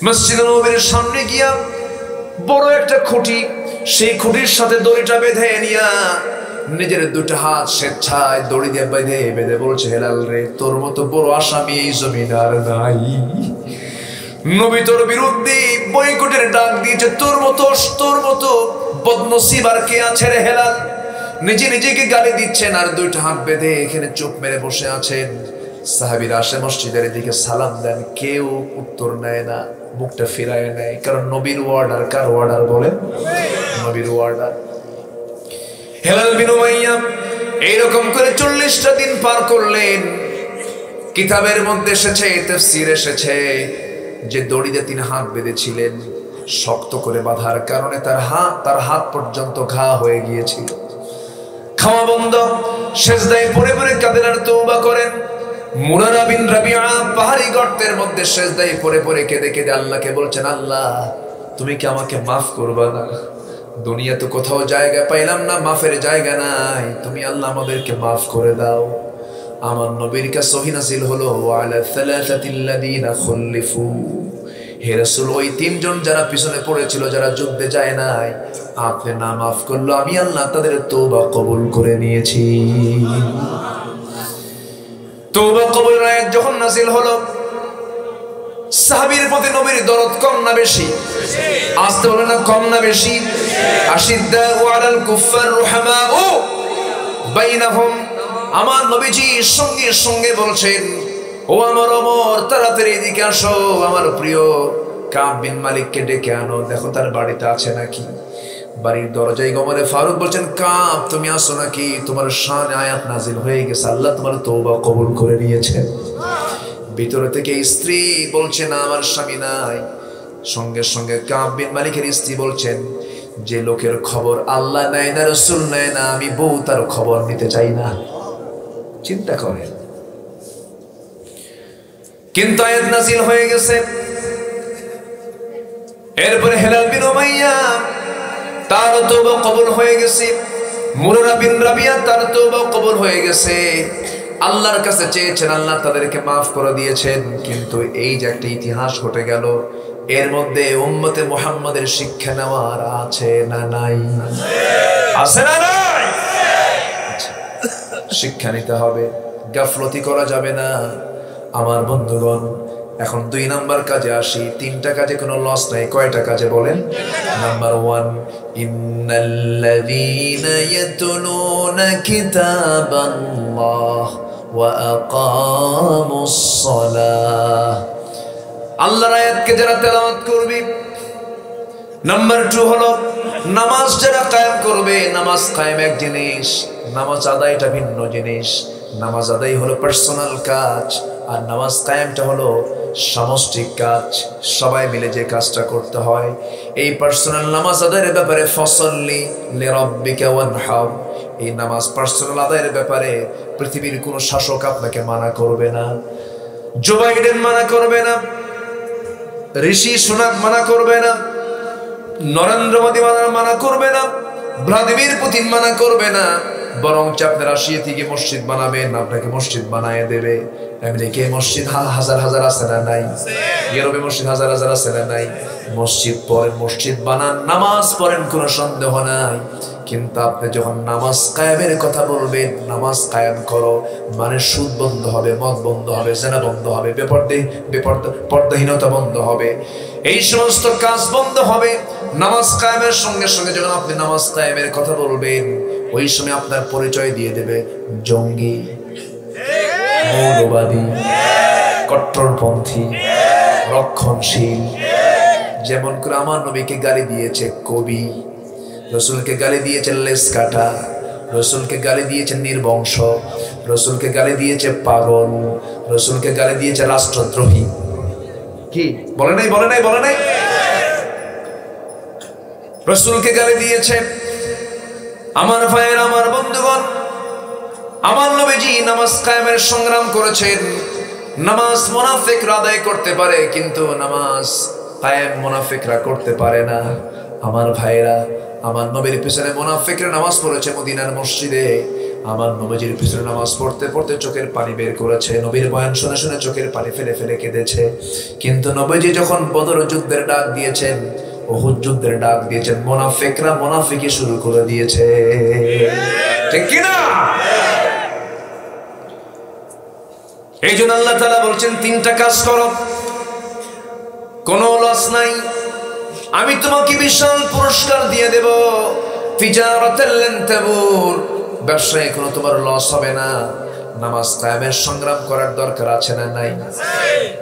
মসজিদে নববীর সামনে গিয়া বড় একটা খুঁটি, সেই খুঁটির সাথে দড়িটা বেঁধে নিয়া নিজের 2টা হাত স্বেচ্ছায় দড়ি দিয়ে বেঁধে বলছে, হেলাল রে, তোর মতো বড় আসামি এই জমিন আর নাই। নবী তোর বিরুদ্ধে বয়কটের ডাক দিয়েছে, তোর মতো বদনসিব আর কে আছে রে হেলাল? নিজে নিজেকে গালি দিচ্ছেন আর 2টা হাত বেঁধে এখানে চুপ মেরে বসে আছেন। সাহাবীরা আসে মসজিদের দিকে, সালাম দেন, কেউ উত্তর নেয় না, মুখটা ফিরায় নেয়, কারণ নবীর ওয়ার্ডার। কার ওয়ার্ডার বলেন? নবীর ওয়ার্ডার। হেলাল বিন উমাইয়া এইরকম করে 40টা দিন পার করলেন। কিতাবের মধ্যে এসেছে, তাফসীর এসেছে, যে দড়িতে তিনি হাত বেঁধেছিলেন, শক্ত করে বাঁধার কারণে তার হাত পর্যন্ত ঘা হয়ে গিয়েছিল। খাওয়া বন্ধ, সেজদায় পড়ে পড়ে কাঁদেন আর তওবা করেন। মুরারা বিন রাবিআ পাহাড়ি গর্তের মধ্যে সেজদায় পড়ে পড়ে কেঁদে কেঁদে আল্লাহকে বলছেন, আল্লাহ তুমি কি আমাকে মাফ করবা না? দুনিয়া তো কোথাও জায়গা পাইলাম না, মাফের জায়গা নাই, তুমি আল্লাহ আমাদেরকে মাফ করে দাও। আমার নবীর কাছে ওহী নাযিল হলো, ওয়ালা সালাসাতিল্লাযিনা খুল্লিফু, হে রাসূল, ওই 3 জন যারা পিছনে পড়েছিল, যারা যুদ্ধে যায় নাই, আপনি না মাফ করলো, আমি আল্লাহ তাদের তওবা কবুল করে নিয়েছি। তওবা কবুলের আয়াত যখন নাযিল হলো, সাহাবীর প্রতি নবীর দরদ কম না বেশি? আসতে বলে না, কম না বেশি? আশিদ্দাউ আলাল কুফার রুহামাউ বাইনাহুম, আমার নবীজি সঙ্গে সঙ্গে বলছেন, ও আমার ওমর, তাড়াতাড়ি এদিকে আসো, আমার প্রিয় কাব বিন মালিককে ডেকে আনো, দেখো তার বাড়িতে আছে নাকি। বাড়ির দরজায় ওমরে ফারুক বলছেন, কাব তুমি আসো নাকি, তোমার শানে আয়াত নাজিল হয়ে গেছে, আল্লাহ তোমার তওবা কবুল করে নিয়েছেন। ভিতরে থেকে স্ত্রী বলছে, না আমার স্বামী নাই। সঙ্গে সঙ্গে কাব বিন মালিকের স্ত্রী বলছেন, যে লোকের খবর আল্লাহ নেয় না, রাসূল নেয় না, আমি বউ তার খবর নিতে চাই না। চিন্তা করেন। কিন্তু আয়াত নাযিল হয়ে গেছে। এরপরে হেলাল বিন উমাইয়া তার তওবা কবুল হয়ে গেছে, মুরারা বিন রাবিয়া তার তওবা কবুল হয়ে গেছে। আল্লাহর কাছে চেয়েছেন, আল্লাহ তাদেরকে মাফ করে দিয়েছেন। কিন্তু এই যে একটা ইতিহাস ঘটে গেল, এর মধ্যে উম্মতে মুহাম্মাদের শিক্ষা নেওয়ার আছে না নাই? আছে না নাই? শিক্ষা নিতে হবে, গাফলতি করা যাবে না। আমার বন্ধুগণ, এখন 2 নাম্বার কাজে আসি। 3টা কাজে কোনো লস নাই। কয়টা কাজে বলেন? নাম্বার 1, ইন্নাল্লাযীনা ইয়াতলুনা কিতাবাল্লাহ ওয়া আকামুস সালাহ, আল্লাহর আয়াতকে যারা তেলাওয়াত করবে। নাম্বার 2 হলো নামাজ যারা কায়েম করবে। নামাজ কায়েম এক জিনিস, নামাজ আদায়টা ভিন্ন জিনিস। নামাজ আদায় হলো পার্সোনাল কাজ, আর নামাজ কায়েমটা হলো সামষ্টিক কাজ, সবাই মিলে যে কাজটা করতে হয়। এই পার্সোনাল নামাজ আদায়ের ব্যাপারে ফসল্লি লিরাব্বিকা ওয়ানহার, এই নামাজ পার্সোনাল আদায়ের ব্যাপারে পৃথিবীর কোনো শাসক আপনাকে মানা করবে না, জো বাইডেন মানা করবে না, ঋষি সুনাক মানা করবে না, নরেন্দ্র মোদী মানা করবে না, ভ্লাদিমির পুতিন মানা করবে না। বরং আপনার রাশিয়া থেকে মসজিদ বানাবেন, আপনাকে মসজিদ বানায় দেবে। আমেরিকায় মসজিদ হাজার হাজার আছে না নাই? ইউরোপে মসজিদ হাজার হাজার আছে না নাই? মসজিদ পড়েন, মসজিদ বানান, নামাজ পড়েন, কোনো সন্দেহ নাই। কিন্তু আপনি যখন নামাজ কায়েমের কথা বলবেন, নামাজ কায়েম করো মানে সুদ বন্ধ হবে, মদ বন্ধ হবে, জেনা বন্ধ হবে, পর্দাহীনতা বন্ধ হবে, এই সমস্ত কাজ বন্ধ হবে। নামাজ কায়েমের সঙ্গে সঙ্গে যখন আপনি নামাজ কায়েমের কথা বলবেন, ওই সময় আপনার পরিচয় দিয়ে দেবে জঙ্গি, মৌলবাদী, কট্টরপন্থী, রক্ষণশীল। যেমন করে আমার নবীকে গালি দিয়েছে কবি, রসুলকে গালি দিয়েছে লেস কাটা, রসুলকে গালি দিয়েছে নির্বংশ, রসুলকে গালি দিয়েছে পাগল, রসুলকে গালি দিয়েছে রাষ্ট্রদ্রোহী। কি বলে নাই? বলে নাই? বলে নাই? রসুলকে গালি দিয়েছে। আমার ভাইয়ের, আমার বন্ধুগণ, আমার নবীজি নামাজ কায়েমের সংগ্রাম করেছেন। নামাজ মুনাফিকরা আদায় করতে পারে, কিন্তু নামাজ কায়েম মুনাফিকরা করতে পারে না। আমার ভাইয়েরা, আমার নবীর পিছনে মুনাফিকরা নামাজ পড়েছে মদিনার মসজিদে। আমার নবীজির পিছনে নামাজ পড়তে পড়তে চোখের পানি বের করেছে, নবীর বয়ান শুনে শুনে চোখের পানি ফেলে ফেলে কেঁদেছে। কিন্তু নবীজি যখন বদর যুদ্ধের ডাক দিয়েছেন, উহুদ যুদ্ধের ডাক দিয়েছেন, মুনাফিকরা মুনাফিকি শুরু করে দিয়েছে। ঠিক কি না? এই জন্য আল্লাহ তাআলা বলছেন 3টা কাজ করো, কোনো লস নাই। আমি তোমাকে বিশাল পুরস্কার দিয়ে দেব। তিজারাতাল লান তাবুর, ব্যবসায় কোনো তোমার লস হবে না। নামাজ কায়েমের সংগ্রাম করার দরকার আছে না নাই?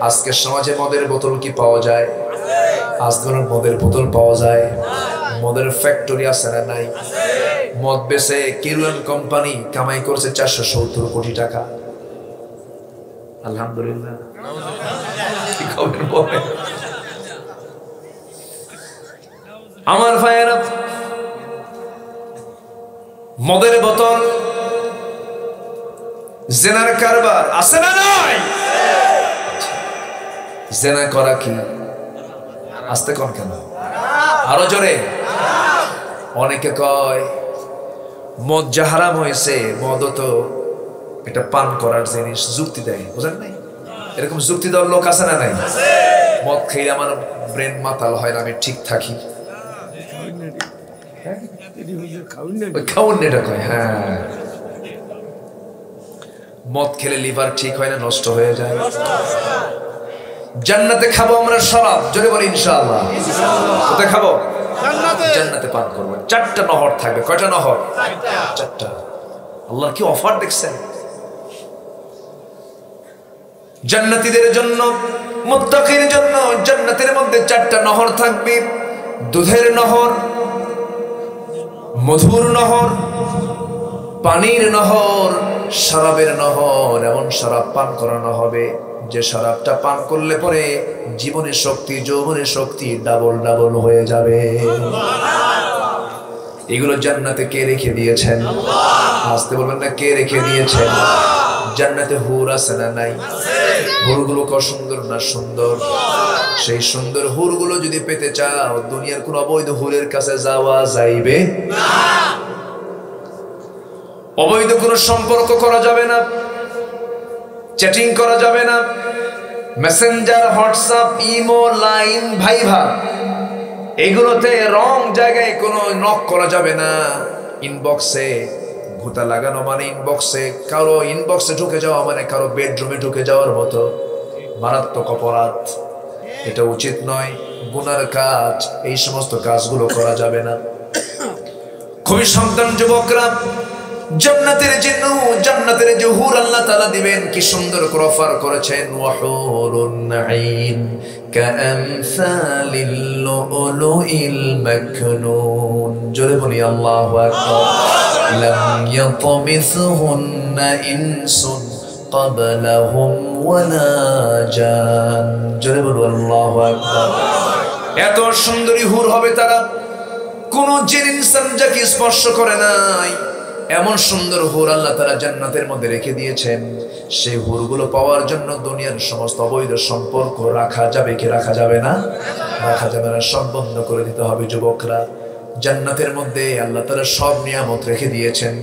আজকে সমাজে মদের বোতল কি পাওয়া যায়? আজকে মদের বোতল পাওয়া যায়। মদের ফ্যাক্টরি আছে না নাই? মদ বেচে কিরুয়ান কোম্পানি কামাই করছে 470 কোটি টাকা। আলহামদুলিল্লাহ। কি খবর বলেন? আমার ভাইয়েরা, মদের বোতল, জেনার কারবার আছে না নাই? জেনা করা কি? আস্তে কোন কেন? আরো জোরে। অনেকে কয় মদ যা হারাম হয়েছে, মদও তো এটা পান করার জিনিস, যুক্তি দেয়। বুঝেন নাই? এরকম যুক্তি দেওয়ার লোক আছে না নাই? মদ খেয়ে আমার ব্রেন মাতাল হয় না, আমি ঠিক থাকি। হ্যাঁ, মদ খেলে লিভার ঠিক হয় না, নষ্ট হয়ে যায়। জান্নাতে খাবো আমরা শরাব, জোরে বলি ইনশাআল্লাহ। কোথায় খাবো? জান্নাতে পান করবো। 4টা নহর থাকবে। কয়টা নহর? 4টা। আল্লাহর কি অফার দেখছেন? জান্নাতীদের জন্য, মুত্তাকির জন্য জান্নাতের মধ্যে 4টা নহর থাকবে। দুধের নহর, মধুর নহর, পানির নহর, শরাবের নহর। এমন শরাব পান করানো হবে যে শরাবটা পান করলে পরে জীবনের শক্তি, যৌবনের শক্তি ডাবল ডাবল হয়ে যাবে। এগুলো জান্নাতে কে রেখে দিয়েছেন? আসতে বলবেন না, কে রেখে দিয়েছেন? জান্নাতে হুর আছে না নাই? হুরগুলো কত সুন্দর না সুন্দর। সেই সুন্দর হুরগুলো যদি পেতে চাও, দুনিয়ার কোন অবৈধ হুরের কাছে যাওয়া যাইবে না। অবৈধ কোনো সম্পর্ক করা যাবে না, চ্যাটিং করা যাবে না, Messenger, WhatsApp, imo, line, viva, এগুলোতে রং জায়গায় কোনো নক করা যাবে না। ইনবক্সে ভুতা লাগানো মানে ইনবক্সে, কারো ইনবক্সে ঢুকে যাওয়া মানে কারো বেডরুমে ঢুকে যাওয়ার মতো মারাত্মক অপরাধ। এটা উচিত নয়, গুনার কাজ। এই সমস্ত কাজগুলো করা যাবে না। খুবই সাবধান যুবকরা। জান্নাতের জন্য, জান্নাতের যে হুর আল্লাহ তাআলা দিবেন, কি সুন্দর করে অফার করেছেন। ওয়াহুরুন আইন কাআমসালিল লুলুইল মাকনুন। জোরে বলি আল্লাহু আকবার। লাম ইয়াতমিসহুন্না ইনসুন ক্বাবলাহুম ওয়ালা জান। জোরে বলি আল্লাহু আকবার। এত সুন্দরী হুর হবে তারা, কোন জিন ইনসান যাকে স্পর্শ করে নাই। এমন সুন্দর হুর আল্লাহ তাআলা জান্নাতের মধ্যে রেখে দিয়েছেন। সেই হুরগুলো পাওয়ার জন্য দুনিয়ার সমস্ত অবৈধ সম্পর্ক রাখা যাবে কি রাখা যাবে না? রাখা যাবে না, সব বন্ধ করে দিতে হবে যুবকরা। জান্নাতের মধ্যে আল্লাহ তাআলা সব নিয়ামত রেখে দিয়েছেন।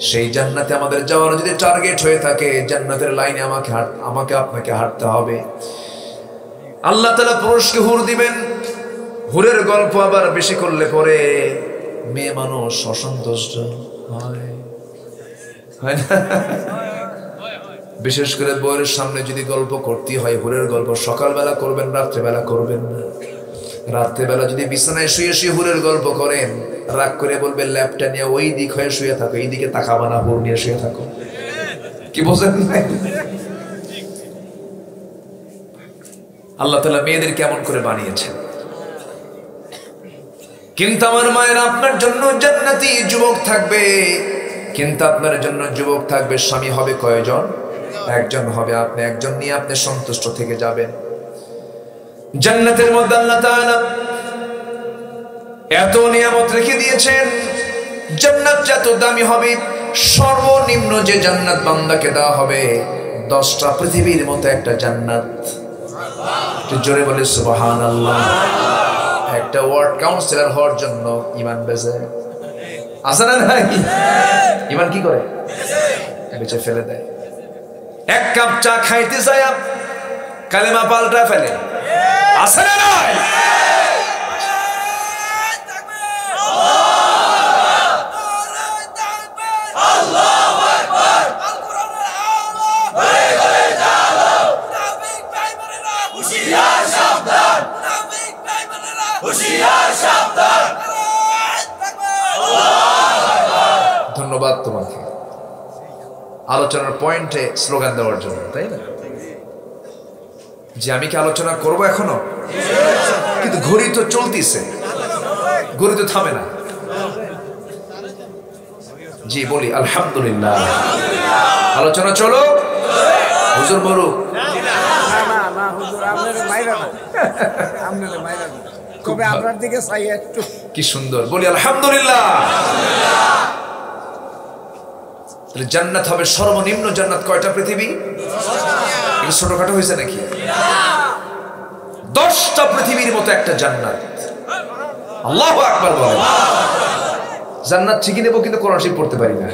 সেই জান্নাতে আমাদের যাওয়ার যদি টার্গেট হয়ে থাকে, জান্নাতের লাইনে আমাকে আপনাকে হাঁটতে হবে। আল্লাহ তাআলা পুরুষকে হুর দিবেন। হুরের গল্প আবার বেশি করলে পরে মেয়ে মানুষ অসন্তুষ্ট হয় না? বিশেষ করে বউয়ের সামনে যদি গল্প করতে হয় হুরের গল্প, সকালবেলা করবেন, রাত্রেবেলা করবেন না। রাত্রেবেলা যদি বিছানায় শুয়ে শুয়ে হুরের গল্প করেন, রাগ করে বলবে ল্যাপটা নিয়ে ওই দিক হয়ে শুয়ে থাকো, এই দিকে তাকাবা না, হুর নিয়ে শুয়ে থাকো। কি বোঝেন নাই? আল্লাহ তাআলা মেয়েদের কেমন করে বানিয়েছেন। কিন্তু আমার মায়ের, আপনার জন্য জান্নাতি যুবক থাকবে, কিন্তু আপনার জন্য যুবক থাকবে, স্বামী হবে কয়জন? একজন হবে। আপনি একজন নিয়ে আপনি সন্তুষ্ট থেকে যাবেন। জান্নাতের মধ্যে আল্লাহ তাআলা এত নিয়ামত রেখে দিয়েছেন। জান্নাত যত দামি হবে, সর্বনিম্ন যে জান্নাত বান্দাকে দেওয়া হবে 10টা পৃথিবীর মতো একটা জান্নাত। জোরে বলে সুবহানাল্লাহ। একটা ওয়ার্ড কাউন্সিলর হওয়ার জন্য ইমান বেচে, আছে না নাই? ইমান কি করে? বেচে ফেলে দেয়। এক কাপ চা খাইতে যায়, কালেমা পাল্টা ফেলে, আছে না নাই? ধন্যবাদ তোমাকে আলোচনার পয়েন্টে স্লোগান দেওয়ার জন্য, তাই না? যে আমি কি আলোচনা করব এখনো? কিন্তু ঘড়ি তো চলতেছে, ঘড়ি তো থামে না। জি বলি আলহামদুলিল্লাহ। আলোচনা চলো, হুজুর বলুক। কি সুন্দর বলি আলহামদুলিল্লাহ। জান্নাত হবে সর্বনিম্ন জান্নাত। কয়টা পৃথিবী? ছোটখাটো হয়েছে নাকি? 10টা পৃথিবীর মতো একটা জান্নাত। আল্লাহু আকবার বলেন। জান্নাত ঠিকই নেবো, কিন্তু কোরআন শরীফ পড়তে পারি না।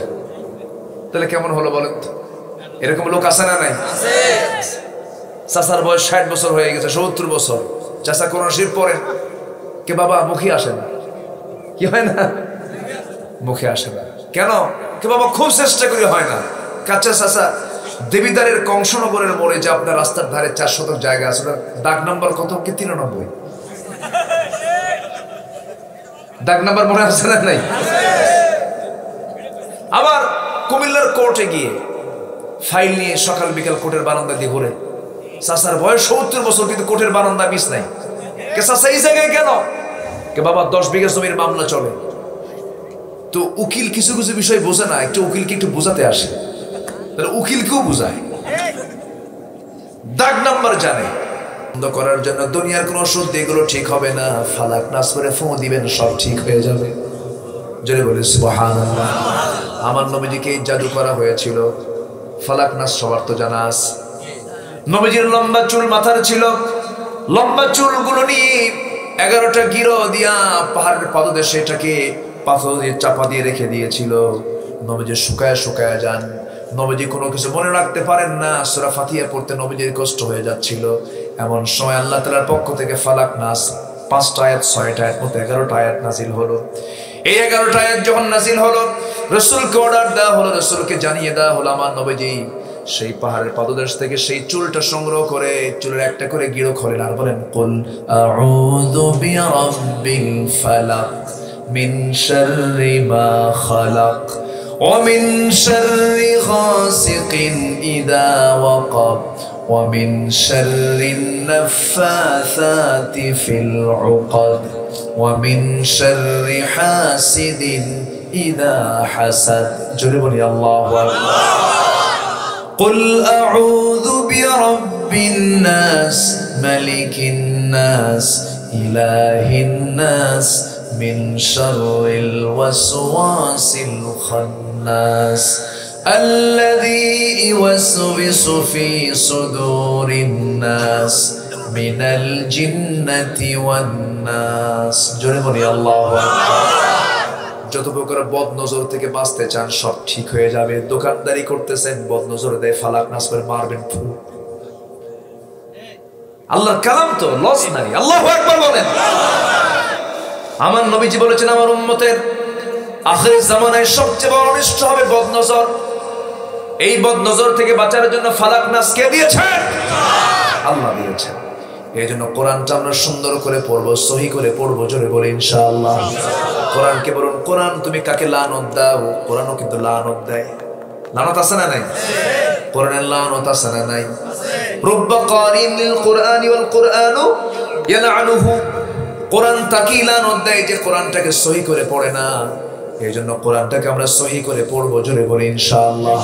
তাহলে কেমন হলো বলেন তো? এরকম লোক আছে না নাই? চাচার বয়স 60 বছর হয়ে গেছে, 70 বছর, চাচা কোরআন শরীফ পড়েন, কে বাবা মুখে আসে না। কি হয় না? মুখে আসে না কেন? কে বাবা খুব চেষ্টা করে হয় না। কাচ্চা চাচা দেবিদারের কংসনগরের মোড়ে যে আপনার রাস্তার ধারে 4 শতক জায়গা আছে, দাগ নাম্বার কত? কি 93। দাগ নাম্বার মনে আছে না নাই? আবার কুমিল্লার কোর্টে গিয়ে ফাইল নিয়ে সকাল বিকাল কোর্টের বারান্দা দিয়ে ঘুরে, চাচার বয়স 70 বছর, কিন্তু কোর্টের বারান্দা মিস নাই। কে চাচা এই জায়গায় কেন? কে বাবা 10 বিঘা জমির মামলা চলে। তো উকিল কিছু কিছু বিষয় বোঝে না, একটু উকিলকে একটু বোঝাতে আসে, তাহলে উকিলকেও বোঝায়, দাগ নাম্বার জানে। বন্ধ করার জন্য দুনিয়ার কোন ওষুধ এগুলো ঠিক হবে না, ফালাক নাস করে ফু দিবেন, সব ঠিক হয়ে যাবে। জোরে বলি সুবহানাল্লাহ। আমার নবীজিকে জাদু করা হয়েছিল, ফালাক নাস সবার তো জানা আছে। নবীজির লম্বা চুল মাথার ছিল, লম্বা চুলগুলো নিয়ে 11টা গিরো দিয়া পাহাড়ের পাদদেশে এটাকে পাথর দিয়ে চাপা দিয়ে রেখে দিয়েছিল। নবীজি শুকায় শুকায় যান, নবীজি কোনো কিছু মনে রাখতে পারেন না, সূরা ফাতিহা পড়তে নবীজির কষ্ট হয়ে যাচ্ছিল। এমন সময় আল্লাহ তাআলার পক্ষ থেকে ফালাক নাস 5টা আয়াত 6টা আয়াত মতো 11টা আয়াত নাজিল হলো। এই 11টা আয়াত যখন নাজিল হলো, রাসূলকে অর্ডার দেওয়া হলো, রাসূলকে জানিয়ে দেওয়া হলো আমার নবীজি সেই পাহাড়ের পাদদেশ থেকে সেই চুলটা সংগ্রহ করে চুলের একটা করে গিরো খোলেন আর বলেন, কুল আউযু বিরাব্বিল ফালাক মিন শাররি মা খালাক ওয়া মিন শাররি গাসিকিন ইযা ওয়াকাব ওয়া মিন শাররিন নাফাসাতি ফিল উকাদ ওয়া মিন শাররি হাসিদিন ইযা হাসাদ। জোরে বলি আল্লাহু আকবার। قل أعوذ برب الناس ملك الناس إله الناس من شر الوسواس الخناس الذي يوسوس في صدور الناس من الجنة والناس। জোরে বলি আল্লাহু আকবার। যত প্রকার বদ নজর থেকে বাঁচতে চান সব ঠিক হয়ে যাবে। দোকানদারি করতেছেন, বদ নজর দেয়, ফালাক নাস করে মারবেন ফু। আল্লাহর কালাম তো লস নাই। আল্লাহু আকবার বলেন। আমার নবীজি বলেছেন আমার উম্মতের আখির জামানায় সবচেয়ে বড় অনিষ্ট হবে বদ নজর। এই বদ নজর থেকে বাঁচার জন্য ফালাক নাস কে দিয়েছেন? আল্লাহ দিয়েছেন। এই জন্য কোরআনটা আমরা সুন্দর করে পড়বো, সহি করে পড়বো। জোরে বলে ইনশাআল্লাহ। কোরআনকে বলুন, কোরআন তুমি কাকে লানত দাও? কোরআনও কিন্তু লানত দেয়। লানত আছে না নাই? কোরআনের লানত আছে না নাই? রুব্বা কারিন লিল কুরআনি ওয়াল কুরআনু ইয়ালআনুহু। কোরআন তাকে লানত দেয় যে কোরআনটাকে সহি করে পড়ে না। এই জন্য কোরআনটাকে আমরা সহি করে পড়বো। জোরে বলে ইনশাআল্লাহ।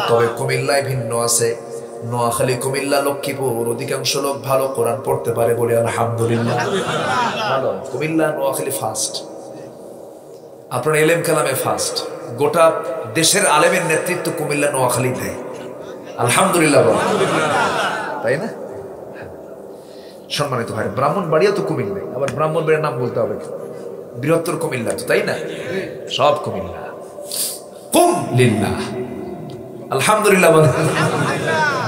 তবে কুমিল্লায় ভিন্ন আছে, নোয়াখালী, কুমিল্লা, লক্ষ্মীপুর অধিকাংশ লোক ভালো কোরআন পড়তে পারে বলে আলহামদুলিল্লাহ। ভালো কুমিল্লা, নোয়াখালী ফার্স্ট, আপনার এলেম কালামে ফার্স্ট। গোটা দেশের আলেমের নেতৃত্ব কুমিল্লা, নোয়াখালী দেয়। আলহামদুলিল্লাহ, তাই না? সম্মানিত ভাই, ব্রাহ্মণবাড়িয়া তো কুমিল্লা, আবার ব্রাহ্মণবাড়িয়ার নাম বলতে হবে, বৃহত্তর কুমিল্লা তো, তাই না? সব কুমিল্লা। কুম লিল্লাহ, আলহামদুলিল্লাহ বলেন।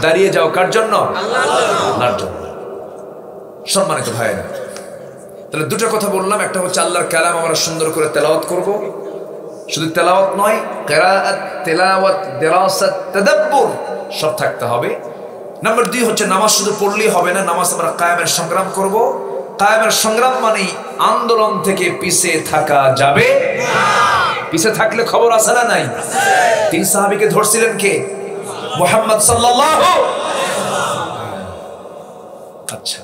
দাঁড়িয়ে যাও কার জন্য? আল্লাহর জন্য। সম্মানিত ভাইরা, তাহলে দুটো কথা বললাম। একটা হচ্ছে আল্লাহর কালাম আমরা সুন্দর করে তেলাওয়াত করব। শুধু তেলাওয়াত নয়, কিরাআত, তেলাওয়াত, দিরাসাত, তাদাব্বুর সব থাকতে হবে। নাম্বার 2 হচ্ছে নামাজ শুধু পড়লেই হবে না, নামাজ আমরা কায়েমের সংগ্রাম করব। কায়েমের সংগ্রাম মানে আন্দোলন থেকে পিছিয়ে থাকা যাবে না। পিছিয়ে থাকলে খবর আছে না নাই? 3 সাহাবীকে ধরছিলেন কে? মুহাম্মদ সাল্লাল্লাহু। আচ্ছা,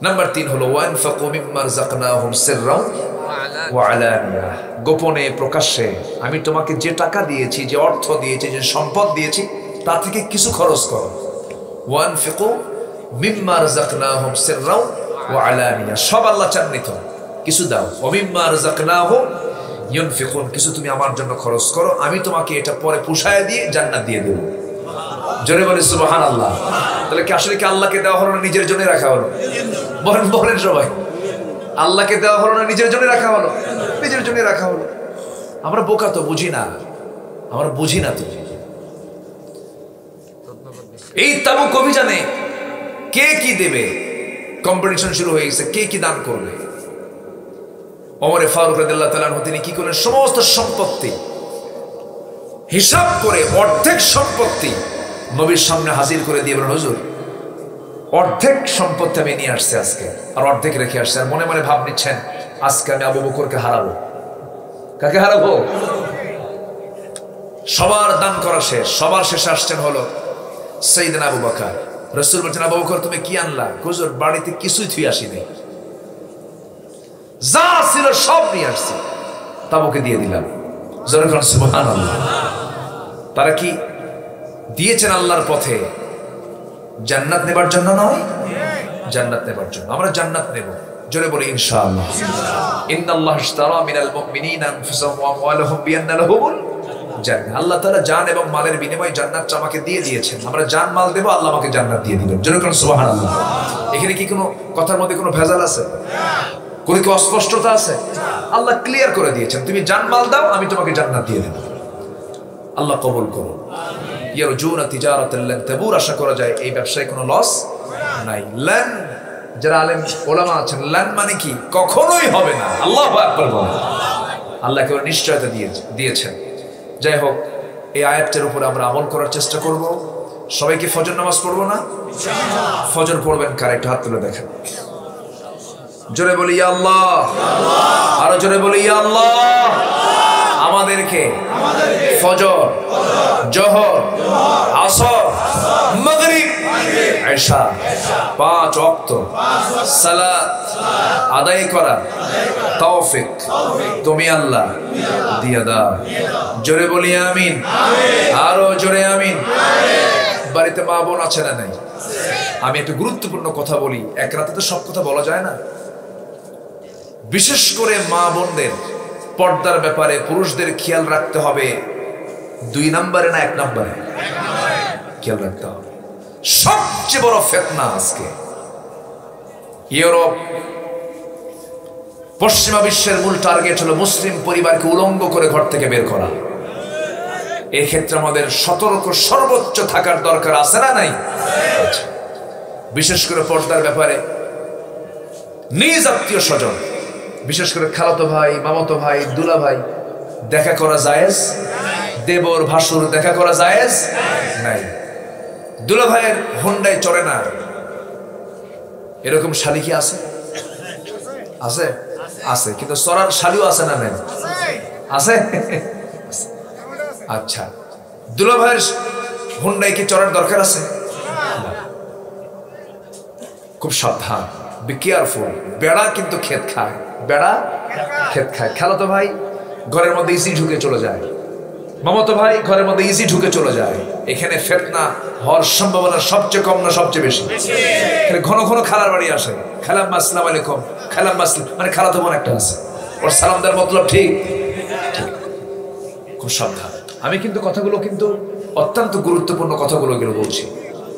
নাম্বার 3 হলো ওয়ানফাকু মিম্মা রাযাকনাহুম সিররাও ওয়া আলানিয়া। গোপনে প্রকাশ্যে আমি তোমাকে যে টাকা দিয়েছি, যে অর্থ দিয়েছি, যে সম্পদ দিয়েছি, তা থেকে কিছু খরচ করো। ওয়ানফিকু মিম্মা রাযাকনাহুম সিররাও ওয়া আলানিয়া, সব আল্লাহ চাননি তো, কিছু দাও। ওয়া মিম্মা রাযাকনাহুম ইউনফিকুন, কিছু তুমি আমার জন্য খরচ করো, আমি তোমাকে এটা পরে পুষায় দিয়ে জান্নাত দিয়ে দেব। জোরে বলে সুবহানাল্লাহ। তাহলে কি আসলে কি আল্লাহকে দেওয়া হলো না নিজের জন্য রাখা হলো? বলেন বলেন সবাই, আল্লাহকে দেওয়া হলো না নিজের জন্য রাখা হলো? নিজের জন্য রাখা হলো। আমরা বোকা তো, বুঝি না, আমরা বুঝি না তো। এই তাবুক অভিযানে কে কি দেবে কম্পিটিশন শুরু হয়ে গেছে, কে কি দান করবে। ওমরে ফারুক রাদিয়াল্লাহু তাআলা আনহু তিনি কি করলেন? সমস্ত সম্পত্তি হিসাব করে অর্ধেক সম্পত্তি নবীর সামনে হাজির করে দিয়ে বলেন, হুজুর অর্ধেক সম্পত্তি আমি নিয়ে আসছি আজকে, আর অর্ধেক রেখে আসছি। আর মনে মনে ভাব নিচ্ছেন আজকে আমি আবু বকরকে হারাবো। কাকে হারাবো? সবার দান করা শেষ, সবার শেষে আসছেন হলো সাইয়েদনা আবু বকর। রাসূল বলছেন, আবু বকর তুমি কি আনলা? হুজুর বাড়িতে কিছুই থুই আসিনি, যা ছিল সব নিয়ে আসছি, তাবুকে দিয়ে দিলাম। জোরে বলুন সুবহানাল্লাহ। তারা কি দিয়েছেন আল্লাহর পথে? জান্নাত নেবার জন্য নয়, জান্নাত নেবার জন্য। আমরা জান্নাত নেব, জোরে বলি ইনশাআল্লাহ। ইন্নাল্লাহ ইশতারা মিনাল মুমিনিনা আনফুসাহুম ওয়া আমওয়ালাহুম বিআন্না লাহুমুল জান্নাহ। আল্লাহ তাআলা জান এবং মালের বিনিময়ে জান্নাত আমাকে দিয়ে দিয়েছেন। আমরা জান মাল দেব, আল্লাহ আমাকে জান্নাত দিয়ে দিবেন। জোরে বলুন সুবহানাল্লাহ। এখানে কি কোনো কথার মধ্যে কোনো ভেজাল আছে? কোনো কি অস্পষ্টতা আছে? আল্লাহ ক্লিয়ার করে দিয়েছেন, তুমি জান মাল দাও, আমি তোমাকে জান্নাত দিয়ে দেব। আল্লাহ কবুল করুন। ইয়ারজুনা তিজারাতান লান তাবুর, আশা করা যায় এই ব্যবসায় কোনো লস নাই। লান, যারা আলেম ওলামা আছেন, লান মানে কি? কখনোই হবে না। আল্লাহু আকবার বলেন। আল্লাহ কেবল নিশ্চয়তা দিয়েছেন। যাই হোক, এই আয়াতটার উপরে আমরা আমল করার চেষ্টা করব। সবাইকে ফজর নামাজ পড়বো না? ফজর পড়বেন কার? একটা হাত তুলে দেখেন। জোরে বলি ইয়া আল্লাহ, আরো জোরে বলি ইয়া আল্লাহ। আমাদেরকে ফজর, জোহর, আসর, মাগরিব, ইশা 5 ওয়াক্ত সালাত আদায় করা তৌফিক তুমি আল্লাহ দিয়ে দাও। জোরে বলি আমিন, আরো জোরে আমিন। বাড়িতে মা বোন আছে না নাই? আমি একটা গুরুত্বপূর্ণ কথা বলি, এক রাতে তো সব কথা বলা যায় না। বিশেষ করে মা বোনদের পর্দার ব্যাপারে পুরুষদের খেয়াল রাখতে হবে। 2 নম্বরে না 1 নম্বরে খেয়াল রাখতে হবে। সবচেয়ে বড় ফিতনা আজকে ইউরোপ, পশ্চিমা বিশ্বের মূল টার্গেট হলো মুসলিম পরিবারকে উলঙ্গ করে ঘর থেকে বের করা। এই ক্ষেত্রে আমাদের সতর্ক সর্বোচ্চ থাকার দরকার আছে না নাই? বিশেষ করে পর্দার ব্যাপারে নিজ আত্মীয় স্বজন, বিশেষ করে খালাতো ভাই, মামাতো ভাই, দুলা ভাই দেখা করা জায়েজ? দেবর ভাসুর দেখা করা জায়েজ নাই। দুলা ভাইয়ের হোন্ডায় চড়ে না, এরকম শালি কি আছে? আছে, আছে। কিন্তু চড়ার শালিও আছে না নাই? আছে। আচ্ছা, দুলা ভাইয়ের হোন্ডায় কি চড়ার দরকার আছে? খুব সাবধান, বি কেয়ারফুল। বেড়া কিন্তু ক্ষেত খায়, বেড়া ক্ষেত খায়। খালাতো ভাই ঘরের মধ্যে ইসি ঢুকে চলে যায়, মামাতো ভাই ঘরের মধ্যে ইসি ঢুকে চলে যায়। এখানে ফিতনা হওয়ার সম্ভাবনা সবচেয়ে কম না সবচেয়ে বেশি? ঘন ঘন খালার বাড়ি আসে, খালাম্মা আসসালামু আলাইকুম, খালাম্মা আসসালাম, মানে খালাতো বোন একটা আছে, ওর সালাম দেওয়ার মতলব ঠিক। খুব সাবধান। আমি কিন্তু কথাগুলো কিন্তু অত্যন্ত গুরুত্বপূর্ণ কথাগুলো বলছি।